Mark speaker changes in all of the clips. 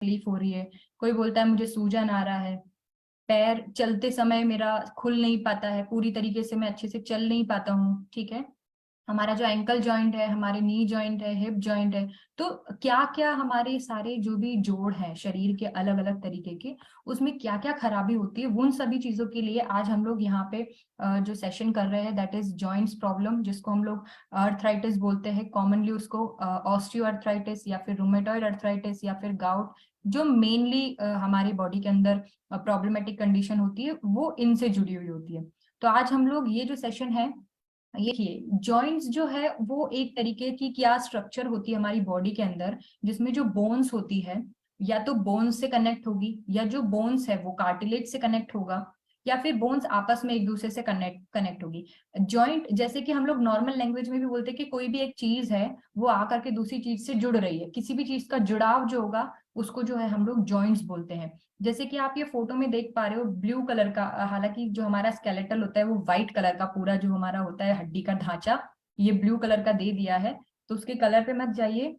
Speaker 1: तकलीफ हो रही है, कोई बोलता है मुझे सूजन आ रहा है, पैर चलते समय मेरा खुल नहीं पाता है, पूरी तरीके से मैं अच्छे से चल नहीं पाता हूँ, ठीक है। हमारा जो एंकल जॉइंट है, हमारे नी जॉइंट है, हिप जॉइंट है, तो क्या क्या हमारे सारे जो भी जोड़ हैं शरीर के अलग अलग तरीके के, उसमें क्या क्या खराबी होती है, उन सभी चीजों के लिए आज हम लोग यहाँ पे जो सेशन कर रहे हैं, दैट इज जॉइंट्स प्रॉब्लम, जिसको हम लोग अर्थराइटिस बोलते हैं कॉमनली, उसको ऑस्टियो अर्थराइटिस या फिर रूमेटॉइड अर्थराइटिस या फिर गाउट, जो मेनली हमारी बॉडी के अंदर प्रॉब्लमेटिक कंडीशन होती है, वो इनसे जुड़ी हुई होती है। तो आज हम लोग ये जो सेशन है, ये देखिए जॉइंट्स जो है वो एक तरीके की क्या स्ट्रक्चर होती है हमारी बॉडी के अंदर, जिसमें जो बोन्स होती है, या तो बोन्स से कनेक्ट होगी, या जो बोन्स है वो कार्टिलेज से कनेक्ट होगा, या फिर बोन्स आपस में एक दूसरे से कनेक्ट कनेक्ट होगी। जॉइंट जैसे कि हम लोग नॉर्मल लैंग्वेज में भी बोलते हैं कि कोई भी एक चीज है वो आकर के दूसरी चीज से जुड़ रही है, किसी भी चीज का जुड़ाव जो होगा उसको जो है हम लोग जॉइंट्स बोलते हैं। जैसे कि आप ये फोटो में देख पा रहे हो ब्लू कलर का, हालांकि जो हमारा स्केलेटल होता है वो व्हाइट कलर का, पूरा जो हमारा होता है हड्डी का ढांचा ये ब्लू कलर का दे दिया है, तो उसके कलर पे मत जाइए।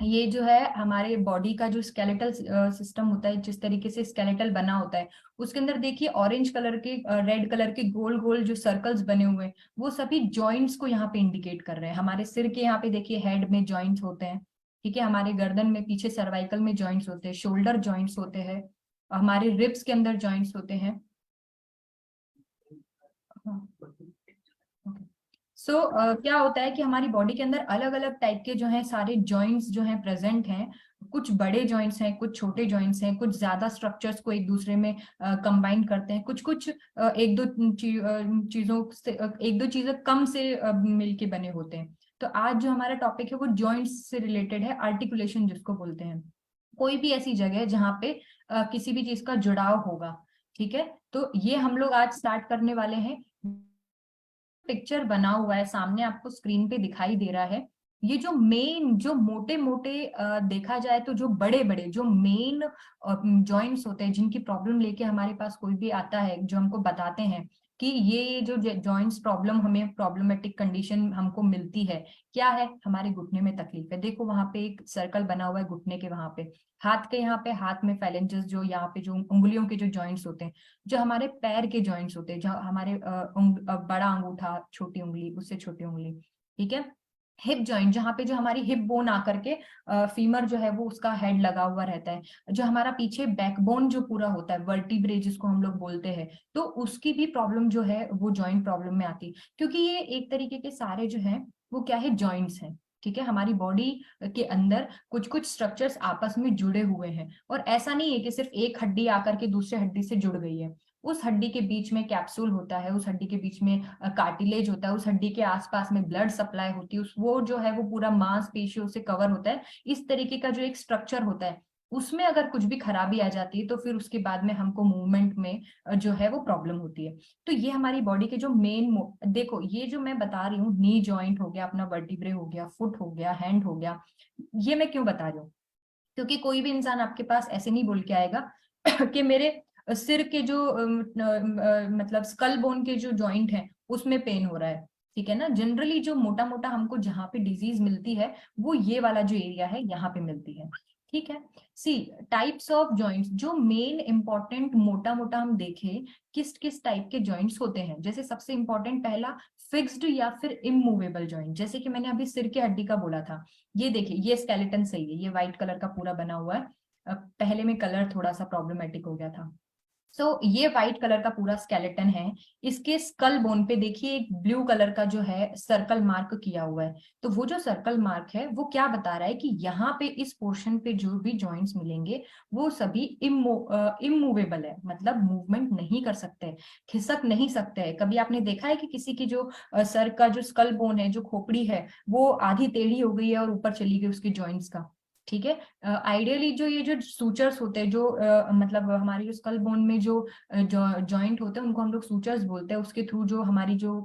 Speaker 1: ये जो है हमारे बॉडी का जो स्केलेटल सिस्टम होता है, जिस तरीके से स्केलेटल बना होता है, उसके अंदर देखिए ऑरेंज कलर के रेड कलर के गोल गोल जो सर्कल्स बने हुए हैं, वो सभी जॉइंट्स को यहाँ पे इंडिकेट कर रहे हैं। हमारे सिर के यहाँ पे देखिए हेड में जॉइंट्स होते हैं, ठीक है, हमारे गर्दन में पीछे सर्वाइकल में जॉइंट्स होते हैं, शोल्डर जॉइंट्स होते हैं, हमारे रिब्स के अंदर जॉइंट्स होते हैं। सो क्या होता है कि हमारी बॉडी के अंदर अलग अलग टाइप के जो है सारे जॉइंट्स जो हैं प्रेजेंट हैं। कुछ बड़े जॉइंट्स हैं, कुछ छोटे जॉइंट्स हैं, कुछ ज्यादा स्ट्रक्चर्स को एक दूसरे में कंबाइन करते हैं, कुछ कुछ एक दो चीजों से एक दो चीजें कम से मिलके बने होते हैं। तो आज जो हमारा टॉपिक है वो जॉइंट्स से रिलेटेड है, आर्टिकुलेशन जिसको बोलते हैं, कोई भी ऐसी जगह जहाँ पे किसी भी चीज का जुड़ाव होगा, ठीक है। तो ये हम लोग आज स्टार्ट करने वाले हैं। पिक्चर बना हुआ है सामने आपको स्क्रीन पे दिखाई दे रहा है, ये जो मेन जो मोटे मोटे देखा जाए तो जो बड़े बड़े जो मेन जॉइंट्स होते हैं, जिनकी प्रॉब्लम लेके हमारे पास कोई भी आता है, जो हमको बताते हैं कि ये जो जॉइंट्स प्रॉब्लम हमें प्रॉब्लमेटिक कंडीशन हमको मिलती है, क्या है, हमारे घुटने में तकलीफ है। देखो वहां पे एक सर्कल बना हुआ है घुटने के, वहां पे हाथ के, यहाँ पे हाथ में फैलेंजेस, जो यहाँ पे जो उंगलियों के जो जॉइंट्स होते हैं, जो हमारे पैर के जॉइंट्स होते हैं, जो हमारे बड़ा अंगूठा, छोटी उंगली, उससे छोटी उंगली, ठीक है। हिप जॉइंट, जहाँ पे जो हमारी हिप बोन आकर के फीमर जो है वो उसका हेड लगा हुआ रहता है, जो हमारा पीछे बैकबोन जो पूरा होता है, वर्टिब्रे जिसको हम लोग बोलते हैं, तो उसकी भी प्रॉब्लम जो है वो जॉइंट प्रॉब्लम में आती है, क्योंकि ये एक तरीके के सारे जो है वो क्या है, जॉइंट्स हैं, ठीक है। हमारी बॉडी के अंदर कुछ कुछ स्ट्रक्चर्स आपस में जुड़े हुए हैं, और ऐसा नहीं है कि सिर्फ एक हड्डी आकर के दूसरे हड्डी से जुड़ गई है। उस हड्डी के बीच में कैप्सूल होता है, उस हड्डी के बीच में कार्टिलेज होता है, उस हड्डी के आसपास में ब्लड सप्लाई होती है, उस वो जो है वो पूरा मांसपेशियों से कवर होता है। इस तरीके का जो एक स्ट्रक्चर होता है, उसमें अगर कुछ भी खराबी आ जाती है तो फिर उसके बाद में हमको मूवमेंट में जो है वो प्रॉब्लम होती है। तो ये हमारी बॉडी के जो मेन, देखो ये जो मैं बता रही हूँ, नी जॉइंट हो गया, अपना वर्टिब्रे हो गया, फुट हो गया, हैंड हो गया, ये मैं क्यों बता रही हूँ, क्योंकि कोई भी इंसान आपके पास ऐसे नहीं बोल के आएगा कि मेरे सिर के जो मतलब स्कल बोन के जो जॉइंट है उसमें पेन हो रहा है, ठीक है ना। जनरली जो मोटा मोटा हमको जहाँ पे डिजीज मिलती है वो ये वाला जो एरिया है यहाँ पे मिलती है, ठीक है। सी टाइप्स ऑफ जॉइंट्स, जो मेन इंपॉर्टेंट मोटा मोटा हम देखें किस किस टाइप के जॉइंट्स होते हैं, जैसे सबसे इंपॉर्टेंट पहला फिक्स्ड या फिर इमूवेबल जॉइंट, जैसे कि मैंने अभी सिर की हड्डी का बोला था। ये देखिए ये स्केलेटन सही है, ये व्हाइट कलर का पूरा बना हुआ है, पहले में कलर थोड़ा सा प्रॉब्लमेटिक हो गया था। ये व्हाइट कलर का पूरा स्केलेटन है, इसके स्कल बोन पे देखिए एक ब्लू कलर का जो है सर्कल मार्क किया हुआ है। तो वो जो सर्कल मार्क है वो क्या बता रहा है कि यहाँ पे इस पोर्शन पे जो भी जॉइंट्स मिलेंगे वो सभी इमूवेबल है, मतलब मूवमेंट नहीं कर सकते, खिसक नहीं सकते हैं। कभी आपने देखा है कि किसी की जो सर का जो स्कल बोन है, जो खोपड़ी है, वो आधी टेढ़ी हो गई है और ऊपर चली गई उसकी जॉइंट्स का, ठीक है। आइडियली जो ये जो सूचर्स होते हैं, जो मतलब हमारी जो स्कल बोन में जो जॉइंट होते हैं उनको हम लोग सूचर्स बोलते हैं, उसके थ्रू जो हमारी जो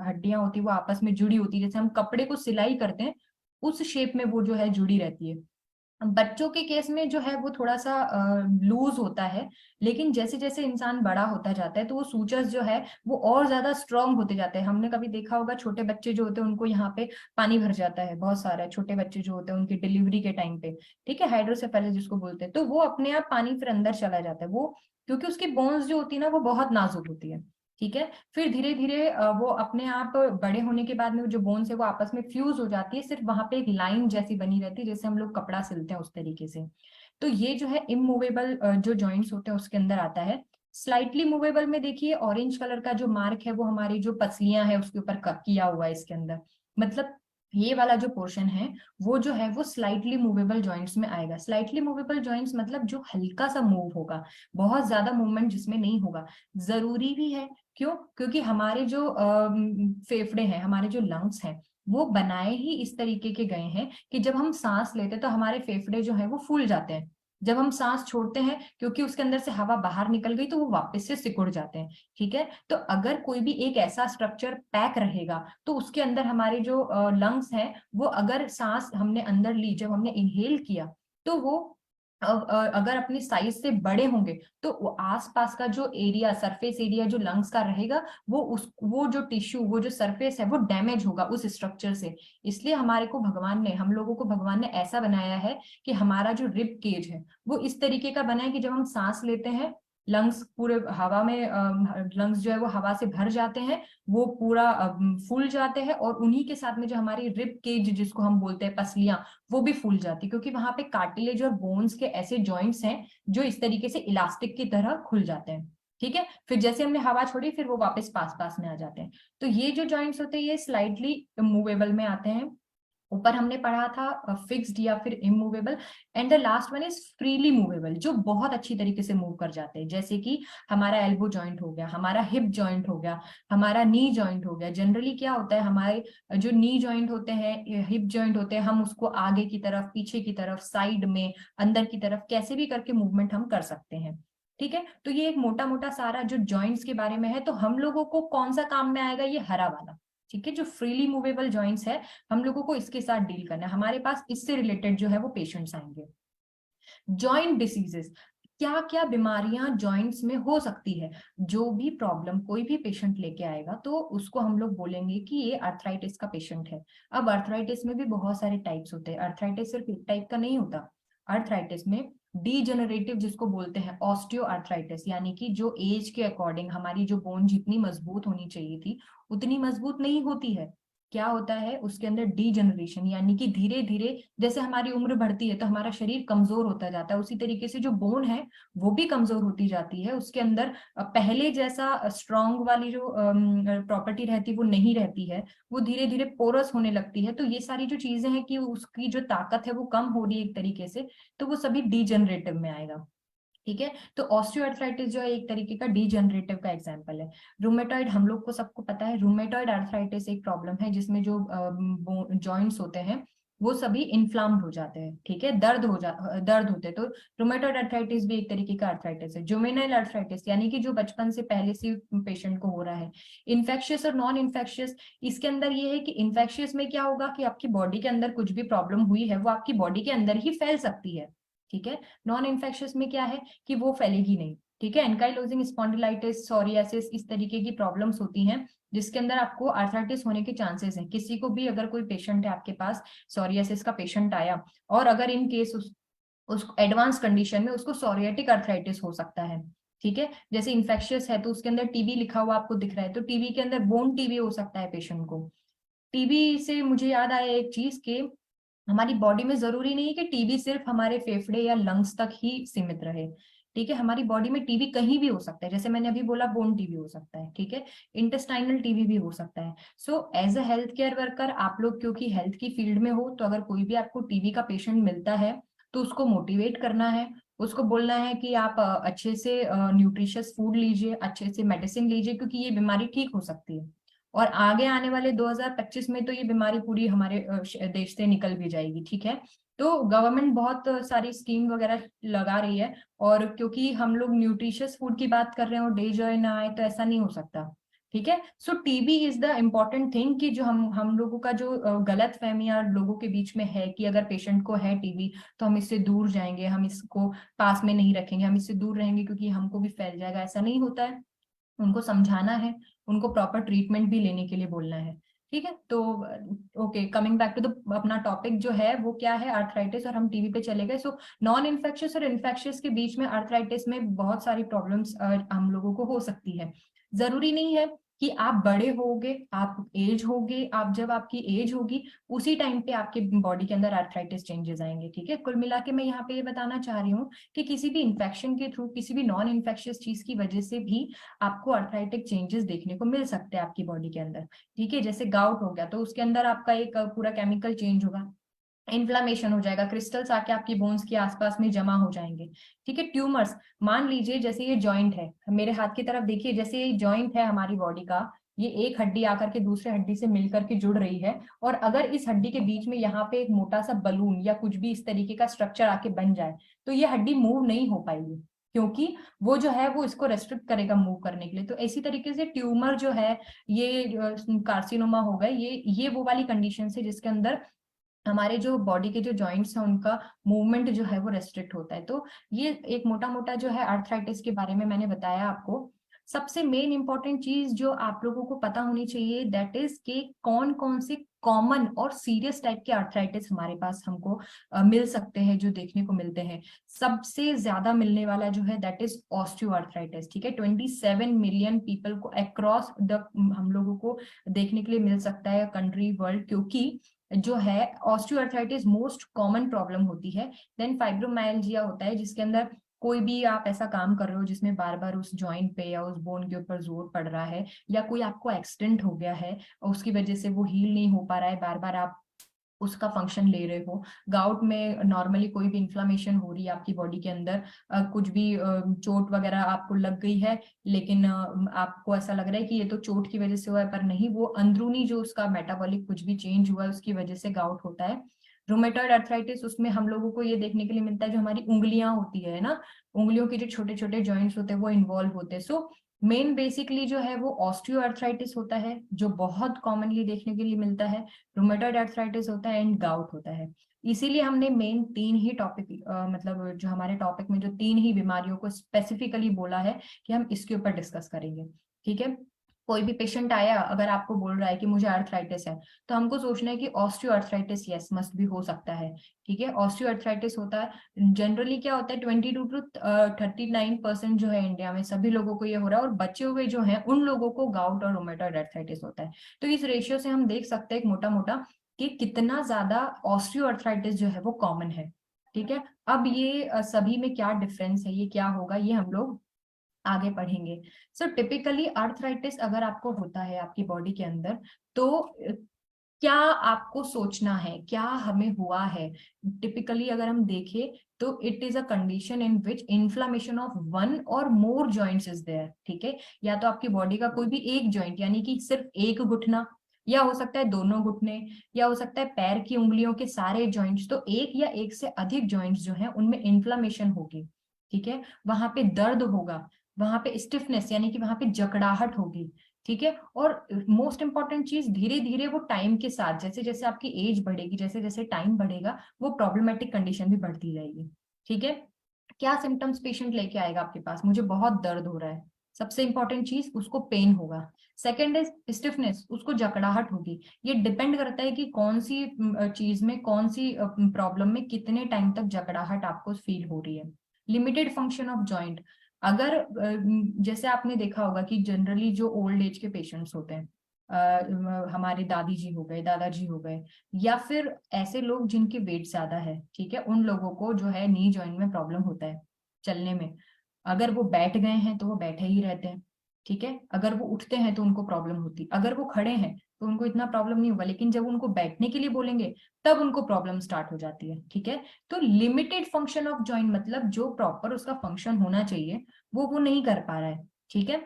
Speaker 1: हड्डियां होती है वो आपस में जुड़ी होती है, जैसे हम कपड़े को सिलाई करते हैं उस शेप में वो जो है जुड़ी रहती है। बच्चों के केस में जो है वो थोड़ा सा लूज होता है, लेकिन जैसे जैसे इंसान बड़ा होता जाता है तो वो सूचर्स जो है वो और ज्यादा स्ट्रांग होते जाते हैं। हमने कभी देखा होगा छोटे बच्चे जो होते हैं उनको यहाँ पे पानी भर जाता है, बहुत सारे छोटे बच्चे जो होते हैं उनकी डिलीवरी के टाइम पे, ठीक है, हाइड्रोसेफेलस जिसको बोलते हैं, तो वो अपने आप पानी फिर अंदर चला जाता है, वो क्योंकि उसकी बोन्स जो होती है ना वो बहुत नाजुक होती है, ठीक है। फिर धीरे धीरे वो अपने आप बड़े होने के बाद में जो बोन्स है वो आपस में फ्यूज हो जाती है, सिर्फ वहां पे एक लाइन जैसी बनी रहती है जैसे हम लोग कपड़ा सिलते हैं उस तरीके से। तो ये जो है इमूवेबल जो जॉइंट्स होते हैं उसके अंदर आता है। स्लाइटली मूवेबल में देखिए ऑरेंज कलर का जो मार्क है वो हमारी जो पसलियां है उसके ऊपर किया हुआ है इसके अंदर, मतलब ये वाला जो पोर्शन है वो जो है वो स्लाइटली मूवेबल जॉइंट्स में आएगा। स्लाइटली मूवेबल जॉइंट्स मतलब जो हल्का सा मूव होगा, बहुत ज्यादा मूवमेंट जिसमें नहीं होगा। जरूरी भी है, क्यों? क्योंकि हमारे जो फेफड़े हैं, हमारे जो लंग्स हैं, वो बनाए ही इस तरीके के गए हैं कि जब हम सांस लेते हैं तो हमारे फेफड़े जो है वो फूल जाते हैं, जब हम सांस छोड़ते हैं क्योंकि उसके अंदर से हवा बाहर निकल गई तो वो वापस से सिकुड़ जाते हैं, ठीक है। तो अगर कोई भी एक ऐसा स्ट्रक्चर पैक रहेगा तो उसके अंदर हमारे जो लंग्स हैं वो अगर सांस हमने अंदर ली, जब हमने इनहेल किया, तो वो अगर अपनी साइज से बड़े होंगे तो वो आसपास का जो एरिया, सरफेस एरिया जो लंग्स का रहेगा, वो जो टिश्यू, वो जो सरफेस है वो डैमेज होगा उस स्ट्रक्चर से। इसलिए हमारे को भगवान ने, हम लोगों को भगवान ने ऐसा बनाया है कि हमारा जो रिब केज है वो इस तरीके का बना है कि जब हम सांस लेते हैं, लंग्स पूरे हवा में, लंग्स जो है वो हवा से भर जाते हैं, वो पूरा फूल जाते हैं, और उन्हीं के साथ में जो हमारी रिब केज जिसको हम बोलते हैं पसलियां, वो भी फूल जाती, क्योंकि वहां पे कार्टिलेज और बोन्स के ऐसे जॉइंट्स हैं जो इस तरीके से इलास्टिक की तरह खुल जाते हैं, ठीक है। फिर जैसे हमने हवा छोड़ी फिर वो वापस पास पास में आ जाते हैं। तो ये जो जॉइंट्स होते हैं ये स्लाइटली मूवेबल में आते हैं। ऊपर हमने पढ़ा था फिक्स्ड या फिर immovable, and the last one is freely movable, जो बहुत अच्छी तरीके से मूव कर जाते हैं, जैसे कि हमारा एल्बो जॉइंट हो गया, हमारा हिप जॉइंट हो गया, हमारा नी जॉइंट हो गया। जनरली क्या होता है, हमारे जो नी जॉइंट होते हैं, हिप जॉइंट होते हैं, हम उसको आगे की तरफ, पीछे की तरफ, साइड में, अंदर की तरफ कैसे भी करके मूवमेंट हम कर सकते हैं, ठीक है। तो ये एक मोटा मोटा सारा जो जॉइंट्स के बारे में है। तो हम लोगों को कौन सा काम में आएगा, ये हरा वाला, ठीक है, जो फ्रीली मूवेबल जॉइंट्स है, हम लोगों को इसके साथ डील करना है। हमारे पास इससे रिलेटेड जो है वो पेशेंट्स आएंगे। जॉइंट डिसीजेस, क्या क्या बीमारियां जॉइंट्स में हो सकती है, जो भी प्रॉब्लम कोई भी पेशेंट लेके आएगा तो उसको हम लोग बोलेंगे कि ये अर्थराइटिस का पेशेंट है। अब अर्थराइटिस में भी बहुत सारे टाइप्स होते हैं, अर्थराइटिस सिर्फ एक टाइप का नहीं होता। अर्थराइटिस में डीजेनरेटिव जिसको बोलते हैं ऑस्टियो अर्थराइटिस, यानी कि जो एज के अकॉर्डिंग हमारी जो बोन जितनी मजबूत होनी चाहिए थी उतनी मजबूत नहीं होती है। क्या होता है उसके अंदर, डीजनरेशन, यानी कि धीरे धीरे जैसे हमारी उम्र बढ़ती है तो हमारा शरीर कमजोर होता जाता है, उसी तरीके से जो बोन है वो भी कमजोर होती जाती है। उसके अंदर पहले जैसा स्ट्रॉन्ग वाली जो प्रॉपर्टी रहती वो नहीं रहती है, वो धीरे धीरे पोरस होने लगती है। तो ये सारी जो चीजें हैं कि उसकी जो ताकत है वो कम हो रही है एक तरीके से, तो वो सभी डीजनरेटिव में आएगा, ठीक है। तो ऑस्टियोआर्थराइटिस जो है एक तरीके का डीजनरेटिव का एग्जांपल है। रूमेटॉइड, हम लोग को सबको पता है, रूमेटॉइड आर्थराइटिस एक प्रॉब्लम है जिसमें जो जॉइंट्स होते हैं वो सभी इन्फ्लाम्ड हो जाते हैं, ठीक है, दर्द होते हैं। तो रूमेटॉइड आर्थराइटिस भी एक तरीके का आर्थराइटिस है। जुवेनाइल आर्थराइटिस यानी कि जो बचपन से पहले से पेशेंट को हो रहा है। इन्फेक्शियस और नॉन इन्फेक्शियस, इसके अंदर ये है कि इन्फेक्शियस में क्या होगा कि आपकी बॉडी के अंदर कुछ भी प्रॉब्लम हुई है वो आपकी बॉडी के अंदर ही फैल सकती है, ठीक है। नॉन इन्फेक्शियस में क्या है कि वो फैलेगी नहीं, ठीक है। एंकाइलोजिंग स्पॉन्डिलाइटिस, सोरियासिस, इस तरीके की प्रॉब्लम्स होती हैं जिसके अंदर आपको आर्थराइटिस होने के चांसेस हैं। किसी को भी, अगर कोई पेशेंट है आपके पास, सोरियासिस का पेशेंट आया, और अगर इन केस उस एडवांस कंडीशन में उसको सोरियाटिक आर्थराइटिस हो सकता है, ठीक है। जैसे इन्फेक्शियस है तो उसके अंदर टीबी लिखा हुआ आपको दिख रहा है, तो टीबी के अंदर बोन टीबी हो सकता है पेशेंट को। टीबी से मुझे याद आया एक चीज के, हमारी बॉडी में जरूरी नहीं है कि टीबी सिर्फ हमारे फेफड़े या लंग्स तक ही सीमित रहे, ठीक है। हमारी बॉडी में टीबी कहीं भी हो सकता है, जैसे मैंने अभी बोला बोन टीबी हो सकता है, ठीक है। इंटेस्टाइनल टीबी भी हो सकता है। So as a health care worker आप लोग क्योंकि हेल्थ की फील्ड में हो, तो अगर कोई भी आपको टीबी का पेशेंट मिलता है तो उसको मोटिवेट करना है, उसको बोलना है कि आप अच्छे से न्यूट्रिशियस फूड लीजिए, अच्छे से मेडिसिन लीजिए, क्योंकि ये बीमारी ठीक हो सकती है। और आगे आने वाले 2025 में तो ये बीमारी पूरी हमारे देश से निकल भी जाएगी, ठीक है। तो गवर्नमेंट बहुत सारी स्कीम वगैरह लगा रही है, और क्योंकि हम लोग न्यूट्रिशियस फूड की बात कर रहे हैं और डे जॉय ना आए तो ऐसा नहीं हो सकता, ठीक है। So TB is the important thing कि जो हम लोगों का जो गलत फहमियां लोगों के बीच में है कि अगर पेशेंट को है टीबी तो हम इससे दूर जाएंगे, हम इसको पास में नहीं रखेंगे, हम इससे दूर रहेंगे क्योंकि हमको भी फैल जाएगा, ऐसा नहीं होता है। उनको समझाना है, उनको प्रॉपर ट्रीटमेंट भी लेने के लिए बोलना है। ठीक है। तो okay, coming back to the अपना टॉपिक जो है वो क्या है, आर्थराइटिस, और हम टीबी पे चले गए। सो नॉन इन्फेक्शियस और इन्फेक्शियस के बीच में आर्थराइटिस में बहुत सारी प्रॉब्लम्स हम लोगों को हो सकती है। जरूरी नहीं है कि आप बड़े होगे, आप एज होगे, आप जब आपकी एज होगी उसी टाइम पे आपके बॉडी के अंदर आर्थराइटिस चेंजेस आएंगे। ठीक है। कुल मिला के मैं यहाँ पे ये बताना चाह रही हूँ कि किसी भी इन्फेक्शन के थ्रू, किसी भी नॉन इन्फेक्शियस चीज की वजह से भी आपको आर्थराइटिक चेंजेस देखने को मिल सकते हैं आपकी बॉडी के अंदर। ठीक है। जैसे गाउट हो गया तो उसके अंदर आपका एक पूरा केमिकल चेंज होगा, इन्फ्लामेशन हो जाएगा, क्रिस्टल्स आके आपकी बोन्स के आसपास में जमा हो जाएंगे। ठीक है। ट्यूमर्स, मान लीजिए जैसे ये जॉइंट है, मेरे हाथ की तरफ देखिए, जैसे ये जॉइंट है हमारी बॉडी का, ये एक हड्डी आकर के दूसरे हड्डी से मिलकर के जुड़ रही है, और अगर इस हड्डी के बीच में यहाँ पे एक मोटा सा बलून या कुछ भी इस तरीके का स्ट्रक्चर आके बन जाए तो ये हड्डी मूव नहीं हो पाएगी, क्योंकि वो जो है वो इसको रेस्ट्रिक्ट करेगा मूव करने के लिए। तो इसी तरीके से ट्यूमर जो है, ये कार्सिनोमा हो गए, ये वो वाली कंडीशन है जिसके अंदर हमारे जो बॉडी के जो जॉइंट्स हैं उनका मूवमेंट जो है वो रेस्ट्रिक्ट होता है। तो ये एक मोटा मोटा जो है आर्थराइटिस के बारे में मैंने बताया आपको। सबसे मेन इंपॉर्टेंट चीज जो आप लोगों को पता होनी चाहिए दैट इज कि कौन कौन से कॉमन और सीरियस टाइप के आर्थराइटिस हमारे पास हमको मिल सकते हैं, जो देखने को मिलते हैं। सबसे ज्यादा मिलने वाला जो है दैट इज ऑस्टियोआर्थराइटिस। ठीक है। 27 मिलियन पीपल को अक्रॉस द हम लोगों को देखने के लिए मिल सकता है कंट्री वर्ल्ड, क्योंकि जो है ऑस्टियोआर्थराइटिस मोस्ट कॉमन प्रॉब्लम होती है। देन फाइब्रोमाइल्जिया होता है, जिसके अंदर कोई भी आप ऐसा काम कर रहे हो जिसमें बार बार उस जॉइंट पे या उस बोन के ऊपर जोर पड़ रहा है, या कोई आपको एक्सीडेंट हो गया है और उसकी वजह से वो हील नहीं हो पा रहा है, बार बार आप उसका फंक्शन ले रहे हो। गाउट में नॉर्मली कोई भी इन्फ्लामेशन हो रही है आपकी बॉडी के अंदर, कुछ भी चोट वगैरह आपको लग गई है, लेकिन आपको ऐसा लग रहा है कि ये तो चोट की वजह से हुआ है, पर नहीं, वो अंदरूनी जो उसका मेटाबॉलिक कुछ भी चेंज हुआ है उसकी वजह से गाउट होता है। रोमेटॉइड अर्थराइटिस, उसमें हम लोगों को ये देखने के लिए मिलता है जो हमारी उंगलियां होती है ना, उंगलियों के जो छोटे छोटे जॉइंट्स होते हैं वो इन्वॉल्व होते हैं। सो मेन बेसिकली जो है वो ऑस्टियोआर्थराइटिस होता है जो बहुत कॉमनली देखने के लिए मिलता है, रूमेटॉइड आर्थराइटिस होता है, एंड गाउट होता है। इसीलिए हमने मेन तीन ही टॉपिक, मतलब जो हमारे टॉपिक में जो तीन ही बीमारियों को स्पेसिफिकली बोला है कि हम इसके ऊपर डिस्कस करेंगे। ठीक है। कोई भी पेशेंट आया अगर आपको बोल रहा है कि मुझे आर्थराइटिस है, तो हमको सोचना है कि ऑस्टियोआर्थराइटिस यस मस्ट भी हो सकता है। ठीक है। ऑस्टियोआर्थराइटिस होता है जनरली, क्या होता है 22 to 39% जो है इंडिया में सभी लोगों को ये हो रहा है, और बचे हुए जो है उन लोगों को गाउट और रोमेटॉइड आर्थराइटिस होता है। तो इस रेशियो से हम देख सकते हैं मोटा मोटा कि कितना ज्यादा ऑस्टियोआर्थराइटिस जो है वो कॉमन है। ठीक है। अब ये सभी में क्या डिफरेंस है, ये क्या होगा, ये हम लोग आगे पढ़ेंगे। सो टिपिकली आर्थराइटिस अगर आपको होता है आपकी बॉडी के अंदर, तो क्या आपको सोचना है, क्या हमें हुआ है। टिपिकली अगर हम देखें तो it is a condition in which inflammation of one और मोर जॉइंट्स इज देयर। ठीक है। या तो आपकी बॉडी का कोई भी एक जॉइंट, यानी कि सिर्फ एक घुटना, या हो सकता है दोनों घुटने, या हो सकता है पैर की उंगलियों के सारे जॉइंट्स, तो एक या एक से अधिक जॉइंट्स जो है उनमें इन्फ्लामेशन होगी। ठीक है। वहां पे दर्द होगा, वहां पे स्टिफनेस यानी कि वहां पे जकड़ाहट होगी। ठीक है। और मोस्ट इंपॉर्टेंट चीज, धीरे धीरे वो टाइम के साथ, जैसे जैसे आपकी एज बढ़ेगी, जैसे जैसे टाइम बढ़ेगा, वो प्रॉब्लमेटिक कंडीशन भी बढ़ती जाएगी। ठीक है। क्या सिम्टम्स पेशेंट लेके आएगा आपके पास, मुझे बहुत दर्द हो रहा है, सबसे इंपॉर्टेंट चीज उसको पेन होगा। सेकेंड इज स्टिफनेस, उसको जकड़ाहट होगी। ये डिपेंड करता है कि कौन सी चीज में, कौन सी प्रॉब्लम में कितने टाइम तक जकड़ाहट आपको फील हो रही है। लिमिटेड फंक्शन ऑफ जॉइंट, अगर जैसे आपने देखा होगा कि जनरली जो ओल्ड एज के पेशेंट्स होते हैं, हमारे दादी जी हो गए, दादाजी हो गए, या फिर ऐसे लोग जिनकी वेट ज्यादा है, ठीक है, उन लोगों को जो है नी जॉइंट में प्रॉब्लम होता है चलने में। अगर वो बैठ गए हैं तो वो बैठे ही रहते हैं। ठीक है। अगर वो उठते हैं तो उनको प्रॉब्लम होती, अगर वो खड़े हैं तो उनको इतना प्रॉब्लम नहीं होगा, लेकिन जब उनको बैठने के लिए बोलेंगे तब उनको प्रॉब्लम स्टार्ट हो जाती है। ठीक है। तो लिमिटेड फंक्शन ऑफ जॉइंट मतलब जो प्रॉपर उसका फंक्शन होना चाहिए वो नहीं कर पा रहा है। ठीक है।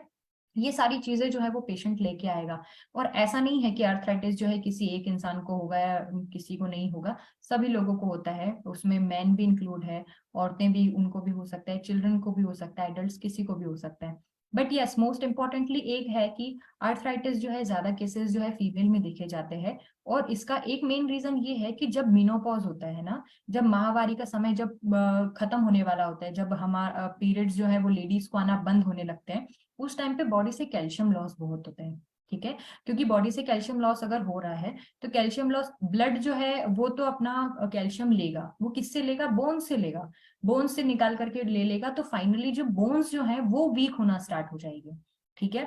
Speaker 1: ये सारी चीजें जो है वो पेशेंट लेके आएगा। और ऐसा नहीं है कि आर्थराइटिस जो है किसी एक इंसान को होगा या किसी को नहीं होगा, सभी लोगों को होता है, उसमें मैन भी इंक्लूड है, औरतें भी, उनको भी हो सकता है, चिल्ड्रन को भी हो सकता है, एडल्ट किसी को भी हो सकता है। बट यस, मोस्ट इम्पॉर्टेंटली एक है कि आर्थराइटिस जो है ज्यादा केसेस जो है फीमेल में देखे जाते हैं। और इसका एक मेन रीजन ये है कि जब मेनोपॉज होता है ना, जब माहवारी का समय जब खत्म होने वाला होता है, जब हमारा पीरियड्स जो है वो लेडीज को आना बंद होने लगते हैं, उस टाइम पे बॉडी से कैल्शियम लॉस बहुत होता है। ठीक है, क्योंकि बॉडी से कैल्शियम लॉस अगर हो रहा है तो कैल्शियम लॉस, ब्लड जो है वो तो अपना कैल्शियम लेगा, वो किससे लेगा? बोन से लेगा, बोन से निकाल करके ले लेगा, तो फाइनली जो बोन्स जो है वो वीक होना स्टार्ट हो जाएगी। ठीक है,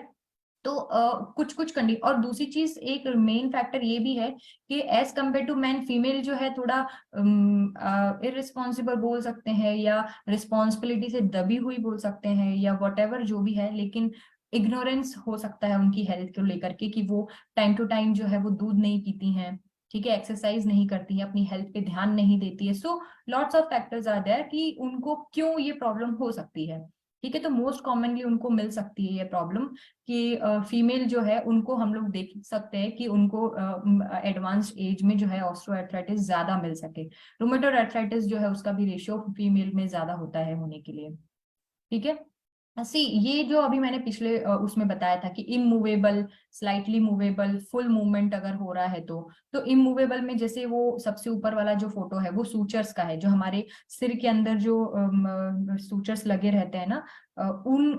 Speaker 1: तो कुछ कुछ कंडी, और दूसरी चीज एक मेन फैक्टर ये भी है कि as compare to man, female जो है थोड़ा इररिस्पॉन्सिबल बोल सकते हैं, या रिस्पॉन्सिबिलिटी से दबी हुई बोल सकते हैं, या वट जो भी है, लेकिन इग्नोरेंस हो सकता है उनकी हेल्थ को लेकर के, कि वो टाइम टू टाइम जो है वो दूध नहीं पीती हैं, ठीक है, एक्सरसाइज नहीं करती है, अपनी हेल्थ पे ध्यान नहीं देती है। So lots of factors are there कि उनको क्यों ये प्रॉब्लम हो सकती है। ठीक है, तो मोस्ट कॉमनली उनको मिल सकती है ये प्रॉब्लम कि फीमेल जो है उनको हम लोग देख सकते हैं कि उनको एडवांस्ड एज में जो है ऑस्टियोआर्थराइटिस ज्यादा मिल सके। रूमेटॉइड आर्थराइटिस जो है उसका भी रेशियो फीमेल में ज्यादा होता है होने के लिए। ठीक है, सी ये जो अभी मैंने पिछले उसमें बताया था कि immovable, slightly movable, full movement अगर हो रहा है तो इमूवेबल में जैसे वो सबसे ऊपर वाला जो फोटो है वो सूचर्स का है, जो हमारे सिर के अंदर जो सूचर्स लगे रहते हैं ना,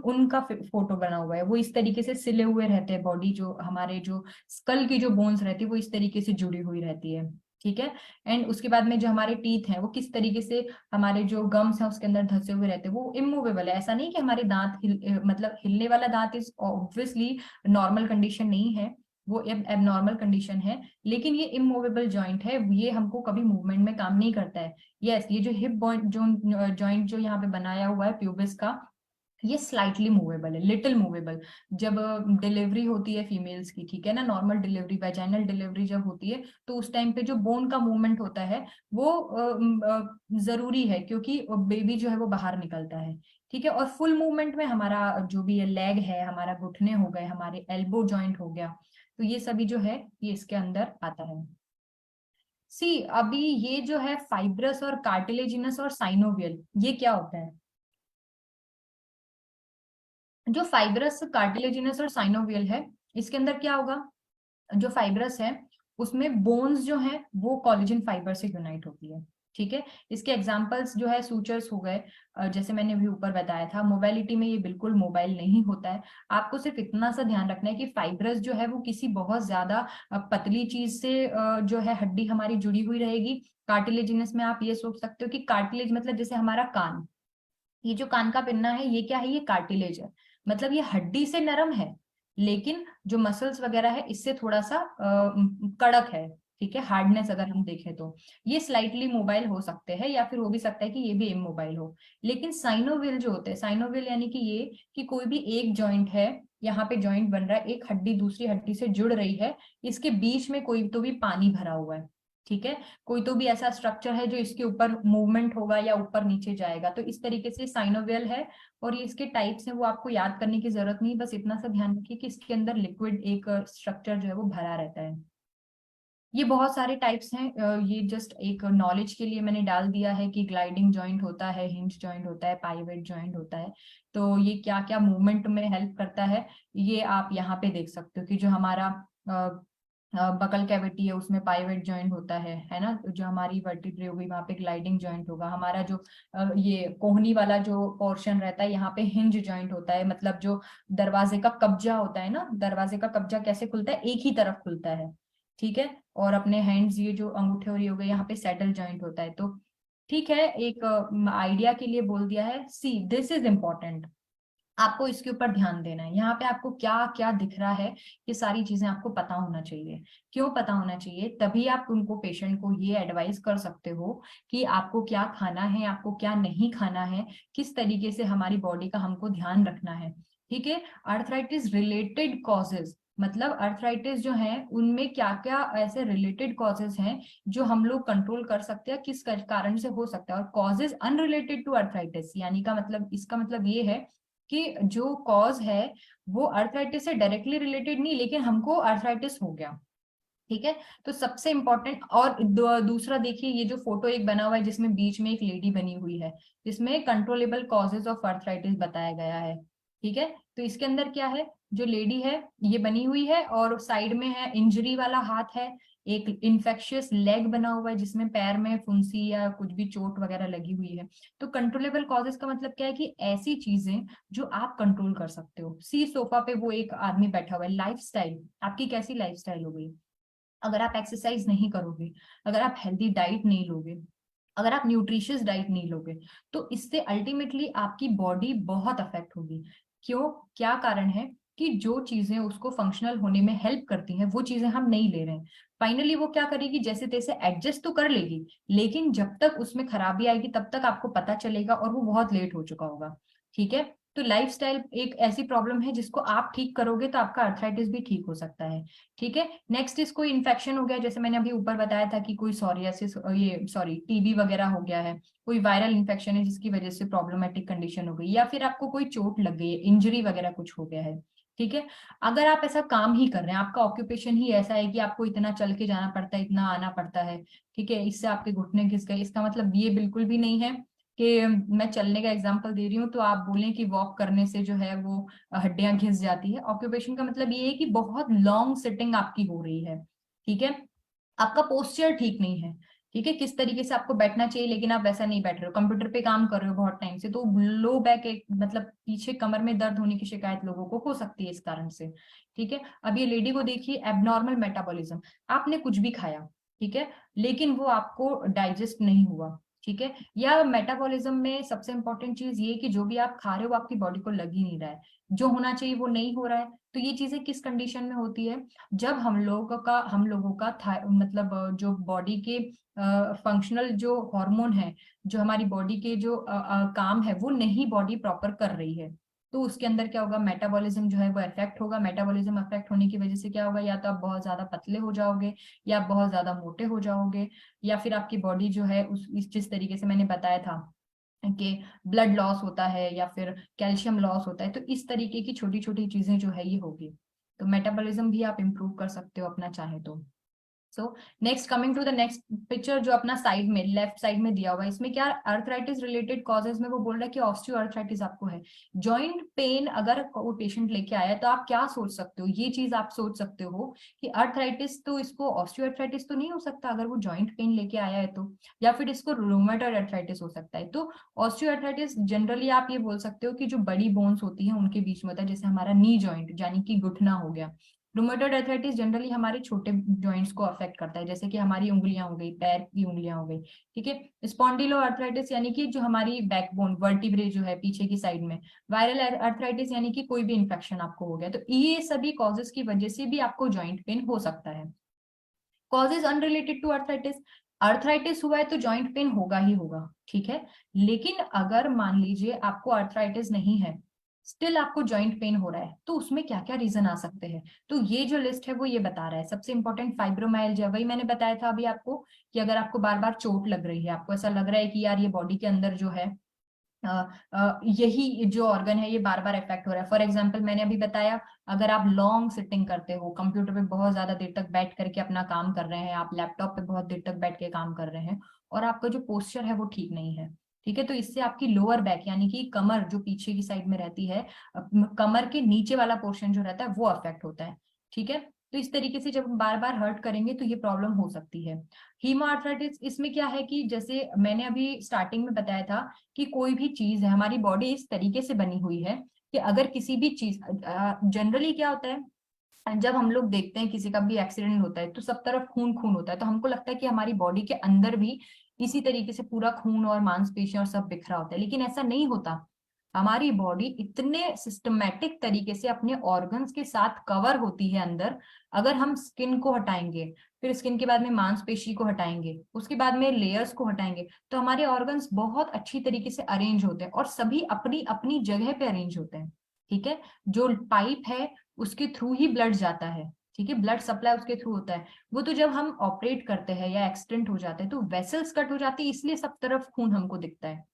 Speaker 1: उनका फोटो बना हुआ है, वो इस तरीके से सिले हुए रहते हैं, बॉडी जो हमारे जो स्कल की जो बोन्स रहती है वो इस तरीके से जुड़ी हुई रहती है। ठीक है, एंड उसके बाद में जो हमारे टीथ हैं वो किस तरीके से हमारे जो गम्स हैं उसके अंदर धंसे हुए रहते हैं, वो इमूवेबल है। ऐसा नहीं कि हमारे दांत मतलब हिलने वाला दांत इज ऑब्वियसली नॉर्मल कंडीशन नहीं है, वो एबनॉर्मल कंडीशन है, लेकिन ये इमूवेबल जॉइंट है, ये हमको कभी मूवमेंट में काम नहीं करता है। यस, ये जो हिप जॉइंट जो यहाँ पे बनाया हुआ है प्यूबिस का, ये स्लाइटली मूवेबल है, लिटिल मूवेबल। जब डिलीवरी होती है फीमेल्स की, ठीक है ना, नॉर्मल डिलीवरी, वेजाइनल डिलीवरी जब होती है, तो उस टाइम पे जो बोन का मूवमेंट होता है वो जरूरी है, क्योंकि बेबी जो है वो बाहर निकलता है। ठीक है, और फुल मूवमेंट में हमारा जो भी है लेग है, हमारा घुटने हो गए, हमारे एल्बो जॉइंट हो गया, तो ये सभी जो है ये इसके अंदर आता है। सी अभी ये जो है फाइब्रस और कार्टिलेजिनस और साइनोवियल, ये क्या होता है? जो फाइब्रस, कार्टिलेजिनस और साइनोवियल है, इसके अंदर क्या होगा? जो फाइब्रस है उसमें बोन्स जो है वो कोलेजन फाइबर से यूनाइट होती है। ठीक है, इसके एग्जांपल्स जो है सूचर्स हो गए, जैसे मैंने अभी ऊपर बताया था। मोबाइलिटी में ये बिल्कुल मोबाइल नहीं होता है। आपको सिर्फ इतना सा ध्यान रखना है कि फाइब्रस जो है वो किसी बहुत ज्यादा पतली चीज से जो है हड्डी हमारी जुड़ी हुई रहेगी। कार्टिलेजिनस में आप ये सोच सकते हो कि कार्टिलेज मतलब जैसे हमारा कान, ये जो कान का पिन्ना है ये क्या है? ये कार्टिलेज है, मतलब ये हड्डी से नरम है, लेकिन जो मसल्स वगैरह है इससे थोड़ा सा कड़क है। ठीक है, हार्डनेस अगर हम देखें तो ये स्लाइटली मोबाइल हो सकते हैं, या फिर हो भी सकता है कि ये भी इमोबाइल हो। लेकिन साइनोविल जो होते हैं, साइनोविल यानी कि ये कि कोई भी एक जॉइंट है, यहाँ पे जॉइंट बन रहा है, एक हड्डी दूसरी हड्डी से जुड़ रही है, इसके बीच में कोई तो भी पानी भरा हुआ है। ठीक है, कोई तो भी ऐसा स्ट्रक्चर है जो इसके ऊपर मूवमेंट होगा या ऊपर नीचे जाएगा, तो इस तरीके से साइनोवियल है। और ये इसके टाइप्स हैं वो आपको याद करने की जरूरत नहीं, बस इतना सा ध्यान रखिए कि इसके अंदर लिक्विड एक स्ट्रक्चर जो है वो भरा रहता है। ये बहुत सारे टाइप्स हैं, ये जस्ट एक नॉलेज के लिए मैंने डाल दिया है कि ग्लाइडिंग जॉइंट होता है, हिंज जॉइंट होता है, पाइवेट जॉइंट होता है। तो ये क्या क्या मूवमेंट में हेल्प करता है ये आप यहाँ पे देख सकते हो कि जो हमारा बकल कैविटी है उसमें पाइवेट जॉइंट होता है ना, जो हमारी वर्टिब्रे हो गई वहां पे ग्लाइडिंग जॉइंट होगा, हमारा जो ये कोहनी वाला जो पोर्शन रहता है यहाँ पे हिंज जॉइंट होता है, मतलब जो दरवाजे का कब्जा होता है ना, दरवाजे का कब्जा कैसे खुलता है? एक ही तरफ खुलता है। ठीक है, और अपने हैंड्स, ये जो अंगूठे और ये हो गए, यहाँ पे सैडल जॉइंट होता है। तो ठीक है, एक आइडिया के लिए बोल दिया है। सी दिस इज इम्पोर्टेंट, आपको इसके ऊपर ध्यान देना है। यहाँ पे आपको क्या क्या दिख रहा है, ये सारी चीजें आपको पता होना चाहिए। क्यों पता होना चाहिए? तभी आप उनको, पेशेंट को ये एडवाइस कर सकते हो कि आपको क्या खाना है, आपको क्या नहीं खाना है, किस तरीके से हमारी बॉडी का हमको ध्यान रखना है। ठीक है, अर्थराइटिस रिलेटेड कॉजेज, मतलब अर्थराइटिस जो है उनमें क्या क्या ऐसे रिलेटेड कॉजेज हैं जो हम लोग कंट्रोल कर सकते हैं, किस कारण से हो सकता है। और कॉजेज अनरिलेटेड टू अर्थराइटिस, यानी का मतलब, इसका मतलब ये है कि जो कॉज है वो अर्थराइटिस से डायरेक्टली रिलेटेड नहीं, लेकिन हमको अर्थराइटिस हो गया। ठीक है, तो सबसे इंपॉर्टेंट, और दूसरा देखिए, ये जो फोटो एक बना हुआ है जिसमें बीच में एक लेडी बनी हुई है, जिसमें कंट्रोलेबल कॉजेज ऑफ अर्थराइटिस बताया गया है। ठीक है, तो इसके अंदर क्या है, जो लेडी है ये बनी हुई है और साइड में है इंजरी वाला हाथ है, एक इन्फेक्शियस लेग बना हुआ है जिसमें पैर में फुंसी या कुछ भी चोट वगैरह लगी हुई है। तो कंट्रोलेबल कॉजेज का मतलब क्या है कि ऐसी चीजें जो आप कंट्रोल कर सकते हो। सी सोफा पे वो एक आदमी बैठा हुआ है, लाइफस्टाइल, आपकी कैसी लाइफस्टाइल हो गई, अगर आप एक्सरसाइज नहीं करोगे, अगर आप हेल्दी डाइट नहीं लोगे, अगर आप न्यूट्रिशियस डाइट नहीं लोगे, तो इससे अल्टीमेटली आपकी बॉडी बहुत अफेक्ट होगी। क्यों, क्या कारण है कि जो चीजें उसको फंक्शनल होने में हेल्प करती हैं वो चीजें हम नहीं ले रहे हैं। फाइनली वो क्या करेगी, जैसे तैसे एडजस्ट तो कर लेगी, लेकिन जब तक उसमें खराबी आएगी तब तक आपको पता चलेगा और वो बहुत लेट हो चुका होगा। ठीक है, तो लाइफस्टाइल एक ऐसी प्रॉब्लम है जिसको आप ठीक करोगे तो आपका अर्थराइटिस भी ठीक हो सकता है। ठीक है, नेक्स्ट इस कोई इन्फेक्शन हो गया, जैसे मैंने अभी ऊपर बताया था कि कोई सोरियासिस, ये सॉरी टीबी वगैरह हो गया है, कोई वायरल इन्फेक्शन है जिसकी वजह से प्रॉब्लमेटिक कंडीशन हो गई, या फिर आपको कोई चोट लग गई है, इंजरी वगैरह कुछ हो गया है। ठीक है, अगर आप ऐसा काम ही कर रहे हैं, आपका ऑक्यूपेशन ही ऐसा है कि आपको इतना चल के जाना पड़ता है, इतना आना पड़ता है, ठीक है, इससे आपके घुटने घिस गए, इसका मतलब ये बिल्कुल भी नहीं है कि मैं चलने का एग्जांपल दे रही हूँ तो आप बोलें कि वॉक करने से जो है वो हड्डियां घिस जाती है। ऑक्यूपेशन का मतलब ये है कि बहुत लॉन्ग सिटिंग आपकी हो रही है। ठीक है, आपका पोस्चर ठीक नहीं है। ठीक है, किस तरीके से आपको बैठना चाहिए लेकिन आप वैसा नहीं बैठ रहे हो, कंप्यूटर पे काम कर रहे हो बहुत टाइम से, तो लो बैक, एक मतलब पीछे कमर में दर्द होने की शिकायत लोगों को हो सकती है इस कारण से। ठीक है, अब ये लेडी को देखिए, एबनॉर्मल मेटाबॉलिज्म, आपने कुछ भी खाया, ठीक है, लेकिन वो आपको डाइजेस्ट नहीं हुआ। ठीक है, या मेटाबॉलिज्म में सबसे इंपॉर्टेंट चीज ये कि जो भी आप खा रहे हो वो आपकी बॉडी को लग ही नहीं रहा है, जो होना चाहिए वो नहीं हो रहा है। तो ये चीजें किस कंडीशन में होती है, जब हम लोगों का मतलब जो बॉडी के फंक्शनल जो हार्मोन है, जो हमारी बॉडी के जो काम है वो नहीं बॉडी प्रॉपर कर रही है, तो उसके अंदर क्या होगा, मेटाबॉलिज्म जो है वो अफेक्ट होगा। मेटाबॉलिज्म अफेक्ट होने की वजह से क्या होगा, या तो आप बहुत ज्यादा पतले हो जाओगे, या आप बहुत ज्यादा मोटे हो जाओगे, या फिर आपकी बॉडी जो है उस इस जिस तरीके से मैंने बताया था कि ब्लड लॉस होता है या फिर कैल्शियम लॉस होता है, तो इस तरीके की छोटी छोटी चीजें जो है ये होगी। तो मेटाबॉलिज्म भी आप इम्प्रूव कर सकते हो अपना चाहे तो। So next, coming to the next picture जो अपना साइड में लेफ्ट साइड में दिया हुआ है, इसमें क्या अर्थराइटिस रिलेटेड कॉजेज में वो बोल रहा है कि ऑस्टियो अर्थराइटिस आपको है। जॉइंट पेन अगर वो पेशेंट लेके आया है तो आप क्या सोच सकते हो, ये चीज आप सोच सकते हो कि अर्थराइटिस तो इसको ऑस्टियो अर्थराइटिस तो नहीं हो सकता अगर वो जॉइंट पेन लेके आया है तो, या फिर इसको रूमेटॉइड अर्थराइटिस हो सकता है। तो ऑस्टियो अर्थराइटिस जनरली आप ये बोल सकते हो कि जो बड़ी बोन्स होती हैं उनके बीच में होता है, जैसे हमारा नी जॉइंट यानी कि घुटना हो गया। रूमेटॉइड अर्थराइटिस जनरली हमारे छोटे जॉइंट्स को अफेक्ट करता है, जैसे कि हमारी उंगलियां हो गई, पैर की उंगलियां हो गई। ठीक है, स्पॉन्डिलो अर्थराइटिस यानी कि जो हमारी बैकबोन वर्टिब्रे जो है पीछे की साइड में। वायरल अर्थराइटिस यानी कि कोई भी इन्फेक्शन आपको हो गया, तो ये सभी कॉजेस की वजह से भी आपको जॉइंट पेन हो सकता है। Causes unrelated to arthritis, arthritis हुआ है तो जॉइंट पेन होगा ही होगा। ठीक है, लेकिन अगर मान लीजिए आपको अर्थराइटिस नहीं है, स्टिल आपको जॉइंट पेन हो रहा है, तो उसमें क्या क्या रीजन आ सकते हैं, तो ये जो लिस्ट है वो ये बता रहा है। सबसे इंपॉर्टेंट फाइब्रोमाइल्जिया, वही मैंने बताया था अभी आपको कि अगर आपको बार बार चोट लग रही है, आपको ऐसा लग रहा है कि यार ये बॉडी के अंदर जो है यही जो ऑर्गन है ये बार बार इफेक्ट हो रहा है। फॉर एग्जांपल मैंने अभी बताया, अगर आप लॉन्ग सिटिंग करते हो, कंप्यूटर पे बहुत ज्यादा देर तक बैठ करके अपना काम कर रहे हैं, आप लैपटॉप पे बहुत देर तक बैठ के काम कर रहे हैं और आपका जो पोस्चर है वो ठीक नहीं है, ठीक है, तो इससे आपकी लोअर बैक यानी कि कमर जो पीछे की साइड में रहती है, कमर के नीचे वाला पोर्शन जो रहता है वो अफेक्ट होता है। ठीक है, तो इस तरीके से जब हम बार बार हर्ट करेंगे तो ये प्रॉब्लम हो सकती है। हीमोआर्थराइटिस, इसमें क्या है कि जैसे मैंने अभी स्टार्टिंग में बताया था कि कोई भी चीज है, हमारी बॉडी इस तरीके से बनी हुई है कि अगर किसी भी चीज, जनरली क्या होता है जब हम लोग देखते हैं किसी का भी एक्सीडेंट होता है तो सब तरफ खून खून होता है, तो हमको लगता है कि हमारी बॉडी के अंदर भी इसी तरीके से पूरा खून और मांसपेशियां और सब बिखरा होता है, लेकिन ऐसा नहीं होता। हमारी बॉडी इतने सिस्टमेटिक तरीके से अपने ऑर्गन्स के साथ कवर होती है अंदर। अगर हम स्किन को हटाएंगे, फिर स्किन के बाद में मांसपेशी को हटाएंगे, उसके बाद में लेयर्स को हटाएंगे, तो हमारे ऑर्गन्स बहुत अच्छी तरीके से अरेंज होते हैं और सभी अपनी अपनी जगह पे अरेंज होते हैं। ठीक है, जो पाइप है उसके थ्रू ही ब्लड जाता है, ठीक है, ब्लड सप्लाई उसके थ्रू होता है। वो तो जब हम ऑपरेट करते हैं या एक्सीडेंट हो जाते हैं तो वेसल्स कट हो जाती है, इसलिए सब तरफ खून हमको दिखता है।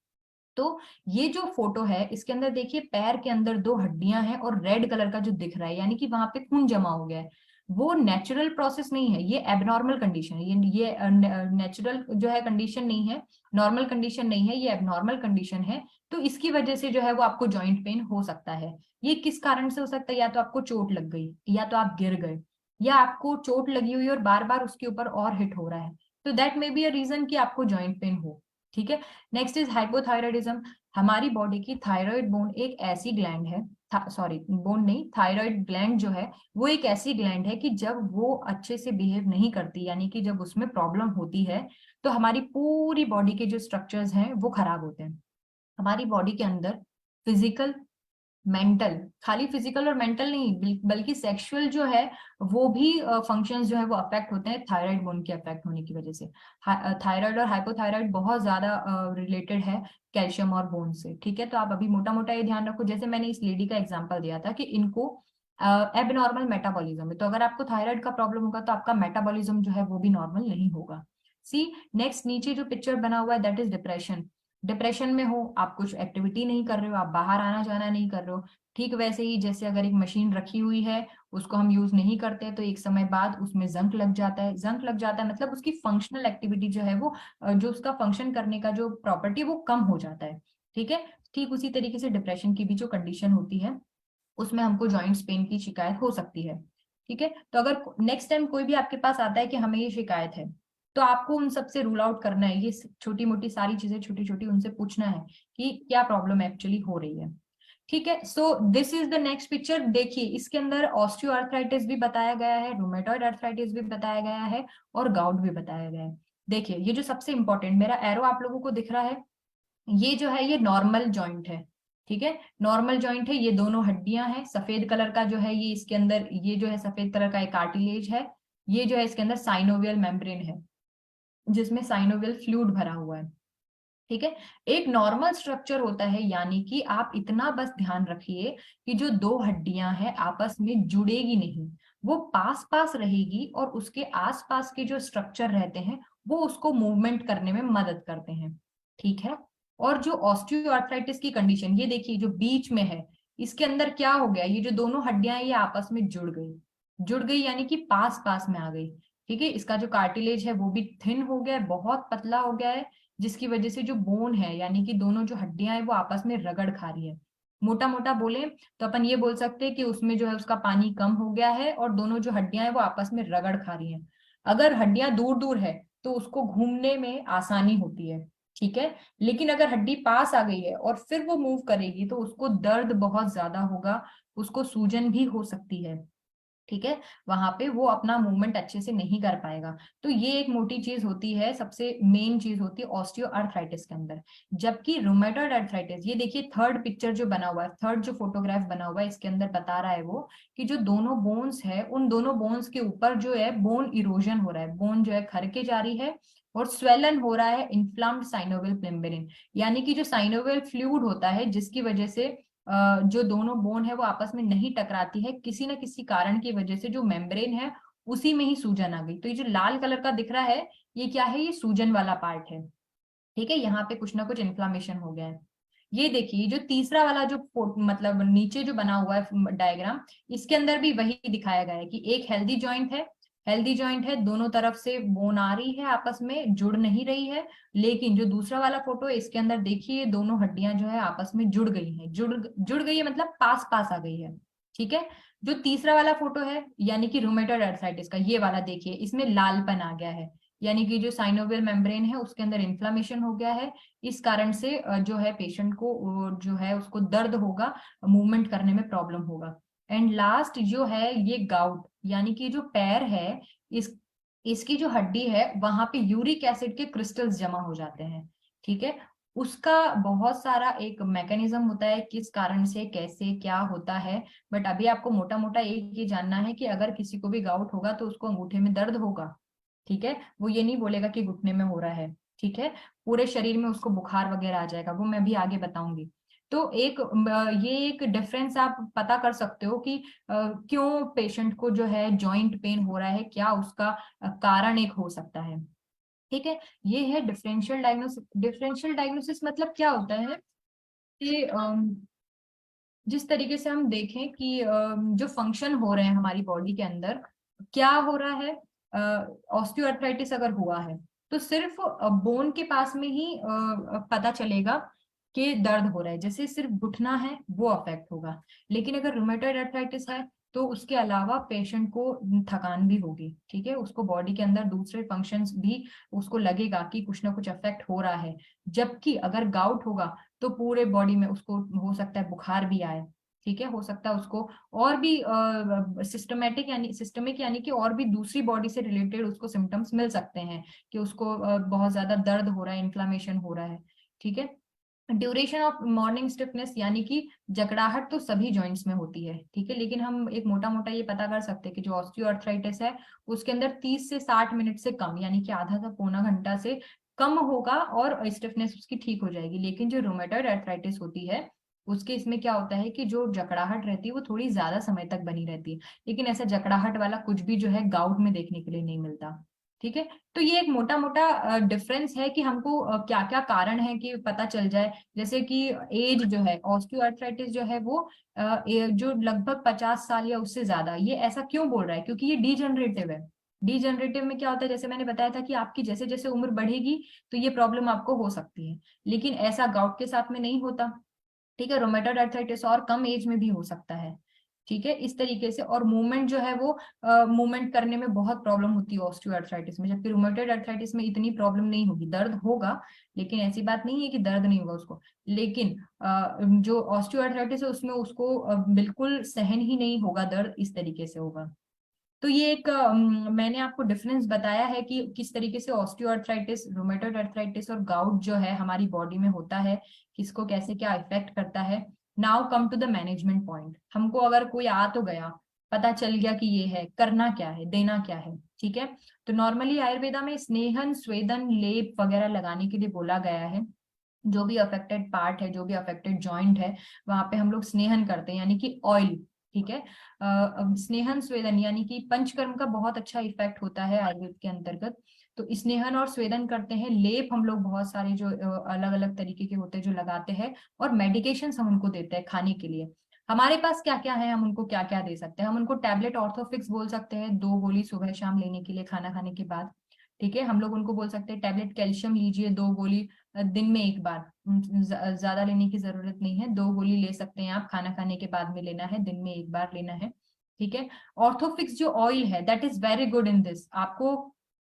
Speaker 1: तो ये जो फोटो है इसके अंदर देखिए, पैर के अंदर दो हड्डियां हैं और रेड कलर का जो दिख रहा है यानी कि वहां पे खून जमा हो गया है। वो नेचुरल प्रोसेस नहीं है, ये एबनॉर्मल कंडीशन है। ये नेचुरल जो है कंडीशन नहीं है, नॉर्मल कंडीशन नहीं है, ये एबनॉर्मल कंडीशन है। तो इसकी वजह से जो है वो आपको जॉइंट पेन हो सकता है। ये किस कारण से हो सकता है? या तो आपको चोट लग गई, या तो आप गिर गए, या आपको चोट लगी हुई और बार बार उसके ऊपर और हिट हो रहा है, तो that may be a reason कि आपको जॉइंट पेन हो। ठीक है। Next is hypothyroidism. हमारी बॉडी की थायराइड बोन एक ऐसी ग्लैंड है, सॉरी बोन नहीं, थायराइड ग्लैंड जो है वो एक ऐसी ग्लैंड है कि जब वो अच्छे से बिहेव नहीं करती, यानी कि जब उसमें प्रॉब्लम होती है, तो हमारी पूरी बॉडी के जो स्ट्रक्चर्स हैं वो खराब होते हैं। हमारी बॉडी के अंदर फिजिकल, मेंटल, खाली फिजिकल और मेंटल नहीं बल्कि सेक्सुअल जो है वो भी फंक्शंस जो है वो अफेक्ट होते हैं थायराइड बोन के अफेक्ट होने की वजह से। थायराइड और हाइपोथायराइड बहुत ज्यादा रिलेटेड है कैल्शियम और बोन से। ठीक है। तो आप अभी मोटा मोटा ये ध्यान रखो, जैसे मैंने इस लेडी का एग्जांपल दिया था कि इनको एबनॉर्मल मेटाबॉलिज्म है, तो अगर आपको थायराइड का प्रॉब्लम होगा तो आपका मेटाबॉलिज्म जो है वो भी नॉर्मल नहीं होगा। सी नेक्स्ट, नीचे जो पिक्चर बना हुआ है दैट इज डिप्रेशन। डिप्रेशन में हो, आप कुछ एक्टिविटी नहीं कर रहे हो, आप बाहर आना जाना नहीं कर रहे हो। ठीक वैसे ही जैसे अगर एक मशीन रखी हुई है, उसको हम यूज नहीं करते तो एक समय बाद उसमें जंक लग जाता है। जंक लग जाता है मतलब उसकी फंक्शनल एक्टिविटी जो है वो जो उसका फंक्शन करने का जो प्रॉपर्टी वो कम हो जाता है। ठीक है। ठीक उसी तरीके से डिप्रेशन की भी जो कंडीशन होती है उसमें हमको जॉइंट्स पेन की शिकायत हो सकती है। ठीक है। तो अगर नेक्स्ट टाइम कोई भी आपके पास आता है कि हमें ये शिकायत है, तो आपको उन सबसे रूल आउट करना है, ये छोटी मोटी सारी चीजें छोटी छोटी उनसे पूछना है कि क्या प्रॉब्लम एक्चुअली हो रही है। ठीक है। So this is the next picture. देखिए इसके अंदर ऑस्टियोआर्थराइटिस भी बताया गया है, रूमेटॉइड आर्थराइटिस भी बताया गया है, और गाउट भी बताया गया है। देखिए ये जो सबसे इंपॉर्टेंट मेरा एरो आप लोगों को दिख रहा है, ये जो है ये नॉर्मल जॉइंट है। ठीक है। नॉर्मल जॉइंट है, ये दोनों हड्डियां हैं। सफेद कलर का जो है ये इसके अंदर, ये जो है सफेद कलर का एक कार्टिलेज है। ये जो है इसके अंदर साइनोवियल मेम्ब्रेन है जिसमें साइनोवियल फ्लूइड भरा हुआ है। ठीक है। एक नॉर्मल स्ट्रक्चर होता है, यानी कि आप इतना बस ध्यान रखिए कि जो दो हड्डियां हैं आपस में जुड़ेगी नहीं, वो पास पास रहेगी, और उसके आसपास के जो स्ट्रक्चर रहते हैं वो उसको मूवमेंट करने में मदद करते हैं। ठीक है। और जो ऑस्टियोआर्थराइटिस की कंडीशन, ये देखिए जो बीच में है, इसके अंदर क्या हो गया, ये जो दोनों हड्डियां हैं ये आपस में जुड़ गई। जुड़ गई यानी कि पास पास में आ गई। ठीक है। इसका जो कार्टिलेज है वो भी थिन हो गया है, बहुत पतला हो गया है, जिसकी वजह से जो बोन है यानी कि दोनों जो हड्डियां हैं वो आपस में रगड़ खा रही है। मोटा मोटा बोले तो अपन ये बोल सकते हैं कि उसमें जो है उसका पानी कम हो गया है, और दोनों जो हड्डियां हैं वो आपस में रगड़ खा रही हैं। अगर हड्डियां दूर दूर है तो उसको घूमने में आसानी होती है। ठीक है। लेकिन अगर हड्डी पास आ गई है और फिर वो मूव करेगी तो उसको दर्द बहुत ज्यादा होगा, उसको सूजन भी हो सकती है। ठीक है। वहां पे वो अपना मूवमेंट अच्छे से नहीं कर पाएगा। तो ये एक मोटी चीज होती है, सबसे मेन चीज होती है ऑस्टियो आर्थराइटिस के अंदर। जबकि रूमेटॉइड आर्थराइटिस, ये देखिए थर्ड पिक्चर जो बना हुआ है, थर्ड जो फोटोग्राफ बना हुआ है इसके अंदर बता रहा है वो कि जो दोनों बोन्स है उन दोनों बोन्स के ऊपर जो है बोन इरोजन हो रहा है, बोन जो है खरके जा रही है, और स्वेलन हो रहा है इन्फ्लाम्ड साइनोवियल मेम्ब्रेन, यानी कि जो साइनोवियल फ्लूइड होता है जिसकी वजह से जो दोनों बोन है वो आपस में नहीं टकराती है, किसी न किसी कारण की वजह से जो मेम्ब्रेन है उसी में ही सूजन आ गई। तो ये जो लाल कलर का दिख रहा है ये क्या है, ये सूजन वाला पार्ट है। ठीक है। यहाँ पे कुछ ना कुछ इन्फ्लामेशन हो गया है। ये देखिए जो तीसरा वाला जो मतलब नीचे जो बना हुआ है डायग्राम, इसके अंदर भी वही दिखाया गया है कि एक हेल्दी जॉइंट है, हेल्दी जॉइंट है, दोनों तरफ से बोन आ रही है, आपस में जुड़ नहीं रही है। लेकिन जो दूसरा वाला फोटो है इसके अंदर देखिए दोनों हड्डियां जो है आपस में जुड़ गई हैं, जुड़ गई है मतलब पास पास आ गई है। ठीक है। जो तीसरा वाला फोटो है यानी कि रूमेटॉइड आर्थराइटिस का, ये वाला देखिए इसमें लालपन आ गया है, यानी कि जो साइनोवियल मेम्ब्रेन है उसके अंदर इन्फ्लामेशन हो गया है। इस कारण से जो है पेशेंट को जो है उसको दर्द होगा, मूवमेंट करने में प्रॉब्लम होगा। एंड लास्ट जो है ये गाउट, यानी कि जो पैर है, इस इसकी जो हड्डी है वहां पे यूरिक एसिड के क्रिस्टल्स जमा हो जाते हैं। ठीक है। उसका बहुत सारा एक मैकेनिज्म होता है किस कारण से कैसे क्या होता है, बट अभी आपको मोटा मोटा एक ये जानना है कि अगर किसी को भी गाउट होगा तो उसको अंगूठे में दर्द होगा। ठीक है। वो ये नहीं बोलेगा कि घुटने में हो रहा है। ठीक है। पूरे शरीर में उसको बुखार वगैरह आ जाएगा, वो मैं भी आगे बताऊंगी। तो ये एक डिफरेंस आप पता कर सकते हो कि क्यों पेशेंट को जो है जॉइंट पेन हो रहा है, क्या उसका कारण एक हो सकता है। ठीक है। ये है डिफरेंशियल डायग्नोसिस। डिफरेंशियल डायग्नोसिस मतलब क्या होता है कि जिस तरीके से हम देखें कि जो फंक्शन हो रहे हैं हमारी बॉडी के अंदर, क्या हो रहा है, ऑस्टियोआर्थराइटिस अगर हुआ है तो सिर्फ बोन के पास में ही पता चलेगा कि दर्द हो रहा है, जैसे सिर्फ घुटना है वो अफेक्ट होगा। लेकिन अगर रूमेटॉइड अर्थराइटिस है तो उसके अलावा पेशेंट को थकान भी होगी, ठीक है, उसको बॉडी के अंदर दूसरे फंक्शंस भी उसको लगेगा कि कुछ ना कुछ अफेक्ट हो रहा है। जबकि अगर गाउट होगा तो पूरे बॉडी में उसको हो सकता है बुखार भी आए, ठीक है, हो सकता है उसको और भी सिस्टमिक यानी कि और भी दूसरी बॉडी से रिलेटेड उसको सिम्टम्स मिल सकते हैं कि उसको बहुत ज्यादा दर्द हो रहा है, इन्फ्लामेशन हो रहा है, ठीक है। ड्यूरेशन ऑफ मॉर्निंग स्टिफनेस यानी कि जकड़ाहट तो सभी जॉइंट्स में होती है, ठीक है, लेकिन हम एक मोटा मोटा ये पता कर सकते हैं कि जो ऑस्टियोआर्थराइटिस है उसके अंदर 30 से 60 मिनट से कम यानी कि आधा से पौना घंटा से कम होगा और स्टिफनेस उसकी ठीक हो जाएगी। लेकिन जो रूमेटॉइड अर्थराइटिस होती है उसके इसमें क्या होता है कि जो जकड़ाहट रहती है वो थोड़ी ज्यादा समय तक बनी रहती है, लेकिन ऐसा जकड़ाहट वाला कुछ भी जो है गाउट में देखने के लिए नहीं मिलता, ठीक है। तो ये एक मोटा मोटा डिफरेंस है कि हमको क्या क्या कारण है कि पता चल जाए, जैसे कि एज जो है, ऑस्टियोआर्थराइटिस जो है वो जो लगभग 50 साल या उससे ज्यादा, ये ऐसा क्यों बोल रहा है, क्योंकि ये डीजनरेटिव है। डीजनरेटिव में क्या होता है, जैसे मैंने बताया था कि आपकी जैसे जैसे उम्र बढ़ेगी तो ये प्रॉब्लम आपको हो सकती है, लेकिन ऐसा गाउट के साथ में नहीं होता, ठीक है। रोमेटॉइड अर्थराइटिस और कम एज में भी हो सकता है, ठीक है, इस तरीके से। और मूवमेंट जो है वो मूवमेंट करने में बहुत प्रॉब्लम होती है ऑस्टियोआर्थराइटिस में, जबकि रूमेटॉइड अर्थराइटिस में इतनी प्रॉब्लम नहीं होगी, दर्द होगा लेकिन ऐसी बात नहीं है कि दर्द नहीं होगा उसको। लेकिन जो ऑस्टियोआर्थराइटिस है उसमें उसको बिल्कुल सहन ही नहीं होगा, दर्द इस तरीके से होगा। तो ये एक मैंने आपको डिफरेंस बताया है कि किस तरीके से ऑस्टियोआर्थराइटिस, रूमेटॉइड अर्थराइटिस और गाउट जो है हमारी बॉडी में होता है, किसको कैसे क्या इफेक्ट करता है। Now come to the management point. हमको अगर कोई आ तो गया, पता चल गया कि ये है, करना क्या है, देना क्या है, ठीक है। तो नॉर्मली आयुर्वेदा में स्नेहन स्वेदन लेप वगैरह लगाने के लिए बोला गया है। जो भी अफेक्टेड पार्ट है, जो भी अफेक्टेड जॉइंट है, वहां पे हम लोग स्नेहन करते हैं यानी कि ऑयल, ठीक है। अब स्नेहन स्वेदन यानी कि पंचकर्म का बहुत अच्छा इफेक्ट होता है आयुर्वेद के अंतर्गत। तो स्नेहन और स्वेदन करते हैं, लेप हम लोग बहुत सारे जो अलग अलग तरीके के होते हैं जो लगाते हैं, और मेडिकेशन हम उनको देते हैं खाने के लिए। हमारे पास क्या क्या है, हम उनको क्या क्या दे सकते हैं, हम उनको टैबलेट ऑर्थोफिक्स बोल सकते हैं, 2 गोली सुबह शाम लेने के लिए खाना खाने के बाद, ठीक है। हम लोग उनको बोल सकते हैं टैबलेट कैल्शियम लीजिए 2 गोली दिन में एक बार, ज्यादा लेने की जरूरत नहीं है, 2 गोली ले सकते हैं आप, खाना खाने के बाद में लेना है, दिन में एक बार लेना है, ठीक है। ऑर्थोफिक्स जो ऑयल है that is very good in this, आपको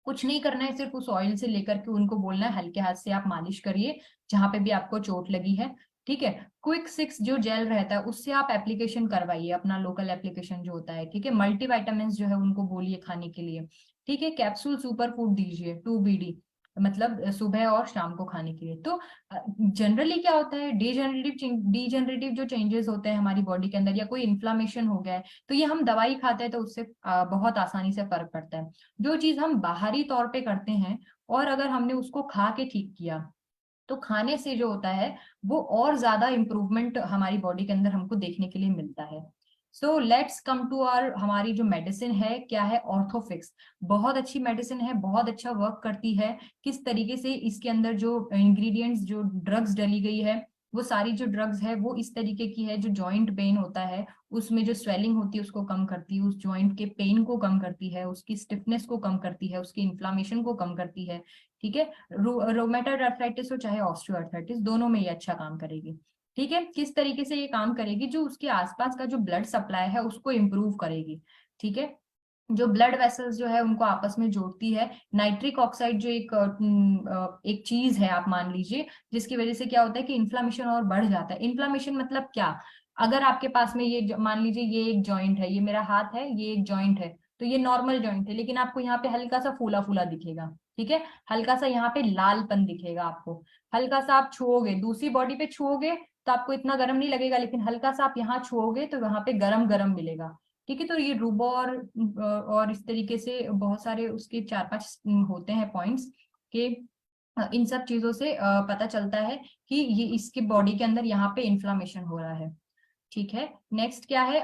Speaker 1: कुछ नहीं करना है, सिर्फ उस ऑयल से लेकर के उनको बोलना है हल्के हाथ से आप मालिश करिए जहां पे भी आपको चोट लगी है, ठीक है। क्विक 6 जो जेल रहता है उससे आप एप्लीकेशन करवाइए, अपना लोकल एप्लीकेशन जो होता है, ठीक है। मल्टीविटामिन जो है उनको बोलिए खाने के लिए, ठीक है। कैप्सूल सुपर फूड दीजिए 2 BD, मतलब सुबह और शाम को खाने के लिए। तो जनरली क्या होता है, डीजनरेटिव जो चेंजेस होते हैं हमारी बॉडी के अंदर, या कोई इन्फ्लामेशन हो गया है तो ये हम दवाई खाते हैं तो उससे बहुत आसानी से फर्क पड़ता है। जो चीज हम बाहरी तौर पे करते हैं और अगर हमने उसको खा के ठीक किया, तो खाने से जो होता है वो और ज्यादा इंप्रूवमेंट हमारी बॉडी के अंदर हमको देखने के लिए मिलता है। So let's come to our, हमारी जो मेडिसिन है क्या है, ऑर्थोफिक्स। बहुत अच्छी मेडिसिन है, बहुत अच्छा वर्क करती है। किस तरीके से इसके अंदर जो इंग्रेडिएंट्स, जो ड्रग्स डली गई है, वो सारी जो ड्रग्स है वो इस तरीके की है, जो जॉइंट पेन होता है उसमें जो स्वेलिंग होती है उसको कम करती है, उस जॉइंट के पेन को कम करती है, उसकी स्टिफनेस को कम करती है, उसकी इन्फ्लामेशन को कम करती है, ठीक है। रोमेटॉइड अर्थराइटिस हो चाहे ऑस्टियोआर्थराइटिस, दोनों में ये अच्छा काम करेगी, ठीक है। किस तरीके से ये काम करेगी, जो उसके आसपास का जो ब्लड सप्लाई है उसको इम्प्रूव करेगी, ठीक है। जो ब्लड वेसल्स जो है उनको आपस में जोड़ती है। नाइट्रिक ऑक्साइड जो एक चीज है आप मान लीजिए, जिसकी वजह से क्या होता है कि इन्फ्लामेशन और बढ़ जाता है। इन्फ्लामेशन मतलब क्या, अगर आपके पास में ये मान लीजिए ये एक जॉइंट है, ये मेरा हाथ है, ये एक जॉइंट है, तो ये नॉर्मल जॉइंट है, लेकिन आपको यहाँ पे हल्का सा फूला फूला दिखेगा, ठीक है, हल्का सा यहाँ पे लालपन दिखेगा आपको, हल्का सा आप छुओगे, दूसरी बॉडी पे छुओगे तो आपको इतना गर्म नहीं लगेगा, लेकिन हल्का सा आप यहाँ छुओगे तो वहां पे गरम गरम मिलेगा, ठीक है। तो ये रूबोर और इस तरीके से बहुत सारे उसके 4-5 होते हैं पॉइंट्स के, इन सब चीजों से पता चलता है कि ये इसके बॉडी के अंदर यहाँ पे इन्फ्लामेशन हो रहा है, ठीक है। नेक्स्ट क्या है,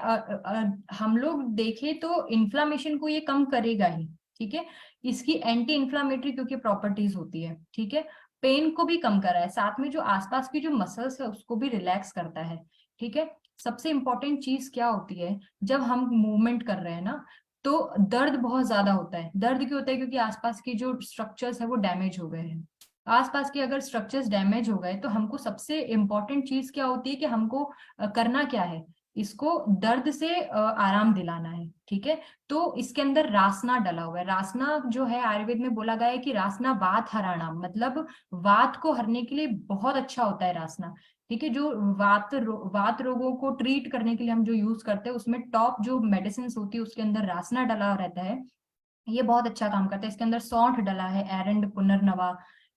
Speaker 1: हम लोग देखें तो इन्फ्लामेशन को ये कम करेगा ही, ठीक है। इसकी एंटी इन्फ्लामेटरी क्योंकि प्रॉपर्टीज होती है, ठीक है। पेन को भी कम करा है, साथ में जो आसपास की जो मसल्स है उसको भी रिलैक्स करता है, ठीक है। सबसे इंपॉर्टेंट चीज क्या होती है, जब हम मूवमेंट कर रहे हैं ना, तो दर्द बहुत ज्यादा होता है। दर्द क्यों होता है? क्योंकि आसपास के जो स्ट्रक्चर्स है वो डैमेज हो गए हैं। आसपास के अगर स्ट्रक्चर्स डैमेज हो गए तो हमको सबसे इम्पोर्टेंट चीज क्या होती है कि हमको करना क्या है, इसको दर्द से आराम दिलाना है। ठीक है, तो इसके अंदर रासना डला हुआ है। रासना जो है आयुर्वेद में बोला गया है कि रासना वात हराना, मतलब वात को हरने के लिए बहुत अच्छा होता है रासना। ठीक है, जो वात रोगों को ट्रीट करने के लिए हम जो यूज करते हैं उसमें टॉप जो मेडिसिन होती है उसके अंदर रासना डला रहता है। ये बहुत अच्छा काम करता है। इसके अंदर सौंठ डला है, एरंड, पुनर्नवा,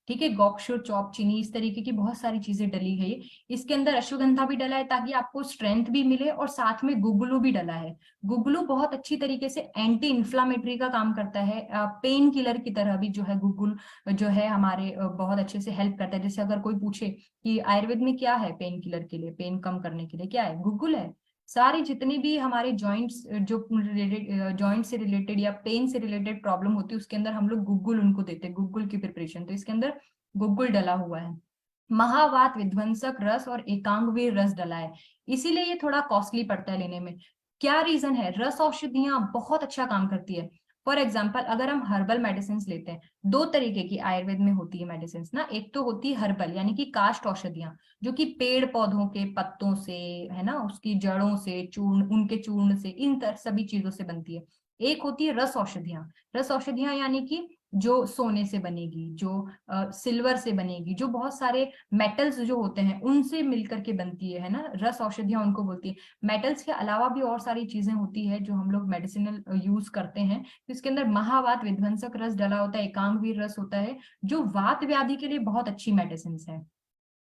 Speaker 1: ठीक है, गॉक्सुर, चौक चीनी, इस तरीके की बहुत सारी चीजें डली है। इसके अंदर अश्वगंधा भी डला है ताकि आपको स्ट्रेंथ भी मिले, और साथ में गुगुलू भी डला है। गुगुलू बहुत अच्छी तरीके से एंटी इन्फ्लामेटरी का काम करता है, पेन किलर की तरह भी जो है गुगुल जो है हमारे बहुत अच्छे से हेल्प करता है। जैसे अगर कोई पूछे कि आयुर्वेद में क्या है पेन किलर के लिए, पेन कम करने के लिए क्या है, गुगुल है। सारी जितनी भी हमारे जॉइंट्स जो रिलेटेड, जॉइंट से रिलेटेड या पेन से रिलेटेड प्रॉब्लम होती है उसके अंदर हम लोग गुग्गुल उनको देते हैं, गुग्गुल की प्रिपरेशन। तो इसके अंदर गुग्गुल डला हुआ है। महावात विध्वंसक रस और एकांगवीर रस डला है, इसीलिए ये थोड़ा कॉस्टली पड़ता है लेने में। क्या रीजन है? रस औषधियां बहुत अच्छा काम करती है। फॉर एग्जाम्पल अगर हम हर्बल मेडिसिन लेते हैं, दो तरीके की आयुर्वेद में होती है मेडिसिन ना। एक तो होती है हर्बल यानी कि काष्ठ औषधियां, जो कि पेड़ पौधों के पत्तों से, है ना, उसकी जड़ों से, चूर्ण, उनके चूर्ण से, सभी चीजों से बनती है। एक होती है रस औषधियां। रस औषधियां यानी कि जो सोने से बनेगी, जो सिल्वर से बनेगी, जो बहुत सारे मेटल्स जो होते हैं उनसे मिलकर के बनती है ना, रस औषधियां उनको बोलती है। मेटल्स के अलावा भी और सारी चीजें होती है जो हम लोग मेडिसिनल यूज करते हैं। तो इसके अंदर महावात विध्वंसक रस डला होता है, एकांगवीर रस होता है, जो वात व्याधि के लिए बहुत अच्छी मेडिसिन है।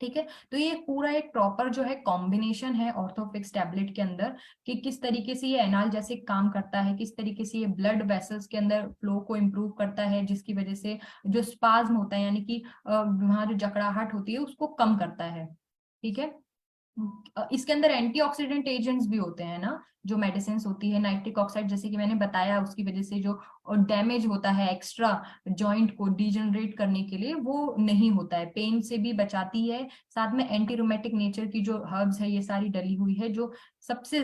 Speaker 1: ठीक है, तो ये पूरा एक प्रॉपर जो है कॉम्बिनेशन है ऑर्थोफिक्स टैबलेट के अंदर, कि किस तरीके से ये एनाल्जेसिक काम करता है, किस तरीके से ये ब्लड वेसल्स के अंदर फ्लो को इम्प्रूव करता है, जिसकी वजह से जो स्पाज्म होता है यानी कि वहां जो जकड़ाहट होती है उसको कम करता है। ठीक है, इसके अंदर एंटीऑक्सीडेंट एजेंट्स भी होते हैं ना, जो मेडिसिन होती है, नाइट्रिक ऑक्साइड जैसे कि मैंने बताया, उसकी वजह से जो डैमेज होता है एक्स्ट्रा जॉइंट को डिजनरेट करने के लिए वो नहीं होता है, पेन से भी बचाती है। साथ में एंटी रूमेटिक नेचर की जो हर्ब्स है ये सारी डली हुई है, जो सबसे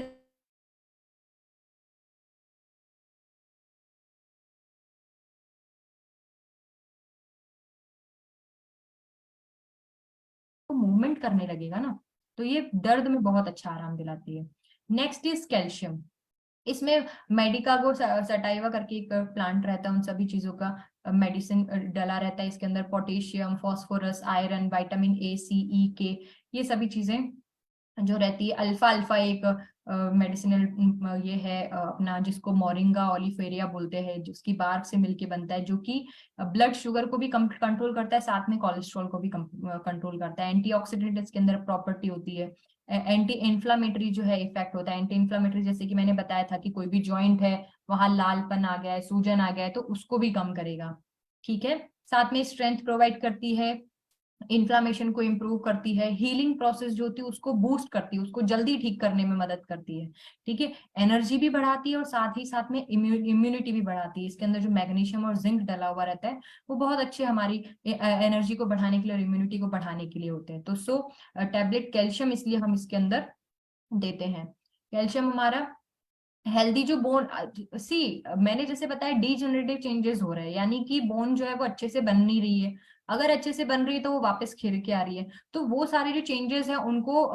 Speaker 1: मूवमेंट करने लगेगा ना, तो ये दर्द में बहुत अच्छा आराम दिलाती है। Next is calcium. इसमें मेडिका को सटाइवा करके एक प्लांट रहता है, उन सभी चीजों का मेडिसिन डला रहता है। इसके अंदर potassium, phosphorus, iron, vitamin A, C, E, K, ये सभी चीजें जो रहती है। अल्फा अल्फा एक मेडिसिनल ये है अपना, जिसको मोरिंगा ओलिफेरिया बोलते हैं, जिसकी बार्क से मिलके बनता है, जो कि ब्लड शुगर को भी कंट्रोल करता है, साथ में कोलेस्ट्रॉल को भी कंट्रोल करता है। एंटीऑक्सीडेंट इसके अंदर प्रॉपर्टी होती है। एंटी इन्फ्लामेटरी जो है इफेक्ट होता है। एंटी इन्फ्लामेटरी जैसे कि मैंने बताया था कि कोई भी जॉइंट है वहां लालपन आ गया है, सूजन आ गया है, तो उसको भी कम करेगा। ठीक है, साथ में स्ट्रेंथ प्रोवाइड करती है, इन्फ्लामेशन को इम्प्रूव करती है, हीलिंग प्रोसेस जो होती है उसको बूस्ट करती है, उसको जल्दी ठीक करने में मदद करती है। ठीक है, एनर्जी भी बढ़ाती है और साथ ही साथ में इम्यूनिटी भी बढ़ाती है। इसके अंदर जो मैग्नीशियम और जिंक डला हुआ रहता है वो बहुत अच्छे हमारी एनर्जी को बढ़ाने के लिए और इम्यूनिटी को बढ़ाने के लिए होते हैं। तो टैबलेट कैल्शियम इसलिए हम इसके अंदर देते हैं। कैल्शियम हमारा हेल्दी जो बोन, सी मैंने जैसे बताया डीजनरेटिव चेंजेस हो रहे हैं, यानी कि बोन जो है वो अच्छे से बन नहीं रही है। अगर अच्छे से बन रही है तो वो वापस खिल के आ रही है, तो वो सारे जो चेंजेस है उनको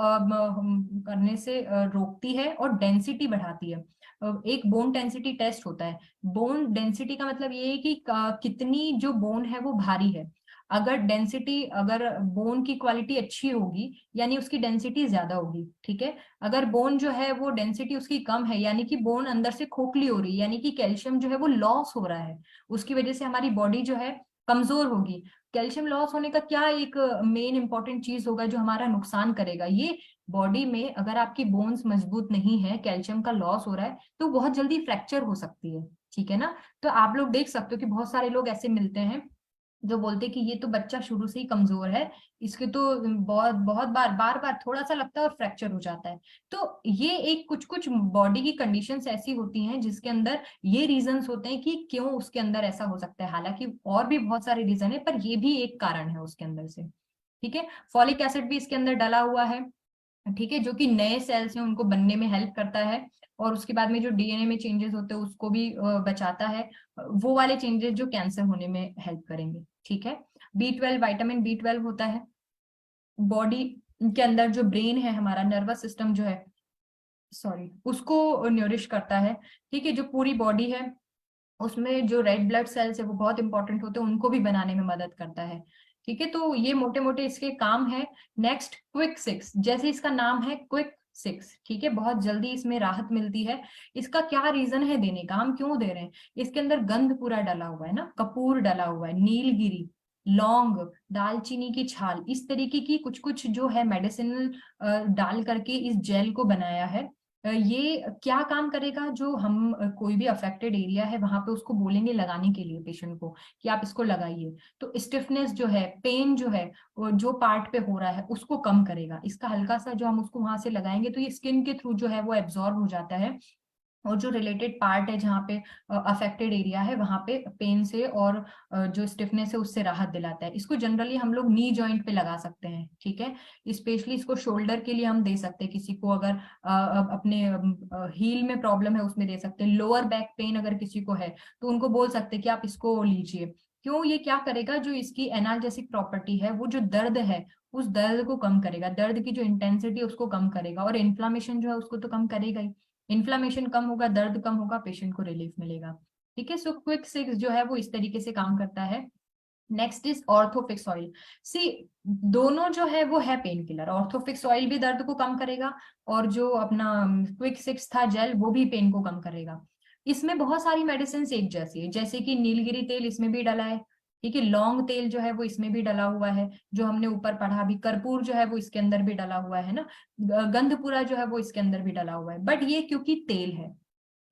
Speaker 1: करने से रोकती है और डेंसिटी बढ़ाती है। एक बोन डेंसिटी टेस्ट होता है। बोन डेंसिटी का मतलब ये है कि कितनी जो बोन है वो भारी है। अगर डेंसिटी, अगर बोन की क्वालिटी अच्छी होगी यानी उसकी डेंसिटी ज्यादा होगी। ठीक है, अगर बोन जो है वो डेंसिटी उसकी कम है यानी कि बोन अंदर से खोखली हो रही है, यानी कि कैल्शियम जो है वो लॉस हो रहा है, उसकी वजह से हमारी बॉडी जो है कमजोर होगी। कैल्शियम लॉस होने का क्या एक मेन इंपॉर्टेंट चीज होगा जो हमारा नुकसान करेगा, ये बॉडी में अगर आपकी बोन्स मजबूत नहीं है, कैल्शियम का लॉस हो रहा है, तो बहुत जल्दी फ्रैक्चर हो सकती है। ठीक है ना, तो आप लोग देख सकते हो कि बहुत सारे लोग ऐसे मिलते हैं जो बोलते हैं कि ये तो बच्चा शुरू से ही कमजोर है, इसके तो बहुत बहुत बार बार थोड़ा सा लगता है और फ्रैक्चर हो जाता है। तो ये एक कुछ कुछ बॉडी की कंडीशंस ऐसी होती हैं जिसके अंदर ये रीजंस होते हैं कि क्यों उसके अंदर ऐसा हो सकता है। हालांकि और भी बहुत सारे रीजन है, पर ये भी एक कारण है उसके अंदर से। ठीक है, फॉलिक एसिड भी इसके अंदर डला हुआ है। ठीक है, जो कि नए सेल्स हैं उनको बनने में हेल्प करता है, और उसके बाद में जो डीएनए में चेंजेस होते हैं उसको भी बचाता है, वो वाले चेंजेस जो कैंसर होने में हेल्प करेंगे। ठीक है, B12, विटामिन B12 होता है बॉडी के अंदर, जो ब्रेन है हमारा, नर्वस सिस्टम जो है, सॉरी, उसको न्यूरिश करता है। ठीक है, जो पूरी बॉडी है उसमें जो रेड ब्लड सेल्स है वो बहुत इंपॉर्टेंट होते हैं, उनको भी बनाने में मदद करता है। ठीक है, तो ये मोटे मोटे इसके काम है। नेक्स्ट, क्विक सिक्स, जैसे इसका नाम है क्विक सिक्स, ठीक है, बहुत जल्दी इसमें राहत मिलती है। इसका क्या रीजन है देने का, हम क्यों दे रहे हैं? इसके अंदर गंध पूरा डला हुआ है ना, कपूर डला हुआ है, नीलगिरी, लौंग, दालचीनी की छाल, इस तरीके की कुछ कुछ जो है मेडिसिनल डाल करके इस जेल को बनाया है। ये क्या काम करेगा, जो हम कोई भी अफेक्टेड एरिया है वहां पे उसको बोलेंगे लगाने के लिए पेशेंट को कि आप इसको लगाइए, तो स्टिफनेस जो है, पेन जो है, वो जो पार्ट पे हो रहा है उसको कम करेगा। इसका हल्का सा जो हम उसको वहां से लगाएंगे तो ये स्किन के थ्रू जो है वो एब्जॉर्ब हो जाता है, और जो रिलेटेड पार्ट है जहाँ पे अफेक्टेड एरिया है वहां पे पेन से और जो स्टिफनेस है उससे राहत दिलाता है। इसको जनरली हम लोग नी जॉइंट पे लगा सकते हैं। ठीक है, स्पेशली इसको शोल्डर के लिए हम दे सकते हैं, किसी को अगर अपने हील में प्रॉब्लम है उसमें दे सकते हैं। लोअर बैक पेन अगर किसी को है तो उनको बोल सकते हैं कि आप इसको लीजिए। क्यों? ये क्या करेगा, जो इसकी एनाल्जेसिक प्रॉपर्टी है वो जो दर्द है उस दर्द को कम करेगा, दर्द की जो इंटेंसिटी है उसको कम करेगा, और इन्फ्लामेशन जो है उसको तो कम करेगा ही। इन्फ्लामेशन कम होगा, दर्द कम होगा, पेशेंट को रिलीफ मिलेगा। ठीक है, सो क्विक सिक्स जो है वो इस तरीके से काम करता है। Next is orthofix oil. सी, दोनों जो है वो है पेन किलर, ऑर्थोफिक्स ऑयल भी दर्द को कम करेगा, और जो अपना क्विक सिक्स था जेल वो भी पेन को कम करेगा। इसमें बहुत सारी मेडिसिन एक जैसी है, जैसे कि नीलगिरी तेल इसमें भी डला है। ठीक है, लौंग तेल जो है वो इसमें भी डला हुआ है, जो हमने ऊपर पढ़ा भी, कर्पूर जो है वो इसके अंदर भी डला हुआ है ना, गंधपुरा जो है वो इसके अंदर भी डला हुआ है। बट ये क्योंकि तेल है,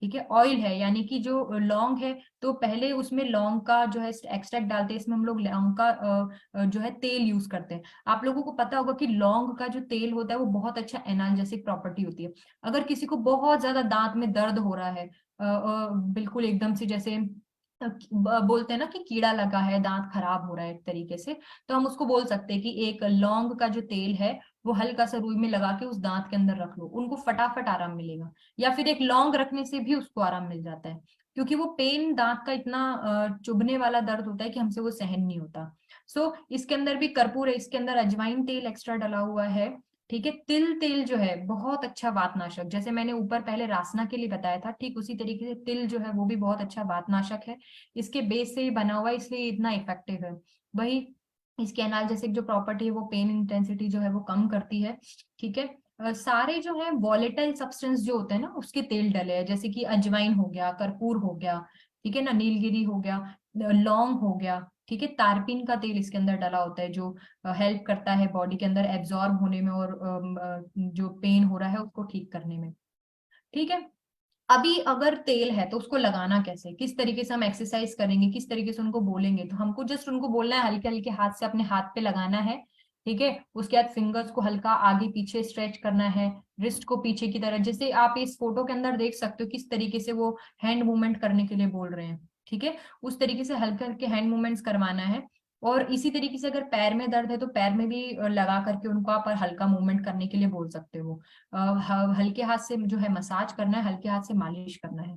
Speaker 1: ठीक है, ऑयल है, यानी कि जो लौंग है तो पहले उसमें लौंग का जो है एक्सट्रैक्ट डालते हैं, इसमें हम लोग लौंग का जो है तेल यूज करते हैं। आप लोगों को पता होगा कि लौंग का जो तेल होता है वो बहुत अच्छा एनाल्जेसिक प्रॉपर्टी होती है। अगर किसी को बहुत ज्यादा दांत में दर्द हो रहा है, बिल्कुल एकदम से जैसे बोलते हैं ना कि कीड़ा लगा है, दांत खराब हो रहा है एक तरीके से, तो हम उसको बोल सकते हैं कि एक लौंग का जो तेल है वो हल्का सा रुई में लगा के उस दांत के अंदर रख लो, उनको फटाफट आराम मिलेगा। या फिर एक लौंग रखने से भी उसको आराम मिल जाता है, क्योंकि वो पेन दांत का इतना चुभने वाला दर्द होता है कि हमसे वो सहन नहीं होता। सो इसके अंदर भी कर्पूर है, इसके अंदर अजवाइन तेल एक्स्ट्रा डला हुआ है। ठीक है, तिल तेल जो है बहुत अच्छा वातनाशक, जैसे मैंने ऊपर पहले रासना के लिए बताया था, ठीक उसी तरीके से तिल जो है वो भी बहुत अच्छा वातनाशक है। इसके बेस से ही बना हुआ है इसलिए इतना इफेक्टिव है। वही इसके एनाल्जेसिक जो प्रॉपर्टी है वो पेन इंटेंसिटी जो है वो कम करती है। ठीक है, सारे जो है वॉलेटाइल सब्सटेंस जो होते हैं ना उसके तेल डले हैं, जैसे कि अजवाइन हो गया, कर्पूर हो गया, ठीक है ना, नीलगिरी हो गया, लौंग हो गया। ठीक है, तारपीन का तेल इसके अंदर डला होता है, जो हेल्प करता है बॉडी के अंदर एब्जॉर्ब होने में और जो पेन हो रहा है उसको ठीक करने में। ठीक है, अभी अगर तेल है तो उसको लगाना कैसे, किस तरीके से हम एक्सरसाइज करेंगे, किस तरीके से उनको बोलेंगे, तो हमको जस्ट उनको बोलना है, हल्के हल्के हाथ से अपने हाथ पे लगाना है। ठीक है, उसके बाद फिंगर्स को हल्का आगे पीछे स्ट्रेच करना है, रिस्ट को पीछे की तरह, जैसे आप इस फोटो के अंदर देख सकते हो किस तरीके से वो हैंड मूवमेंट करने के लिए बोल रहे हैं। ठीक है, उस तरीके से हल्के हल्के हैंड मूवमेंट्स करवाना है। और इसी तरीके से अगर पैर में दर्द है तो पैर में भी लगा करके उनको आप हल्का मूवमेंट करने के लिए बोल सकते हो। हल्के हाथ से जो है मसाज करना है, हल्के हाथ से मालिश करना है।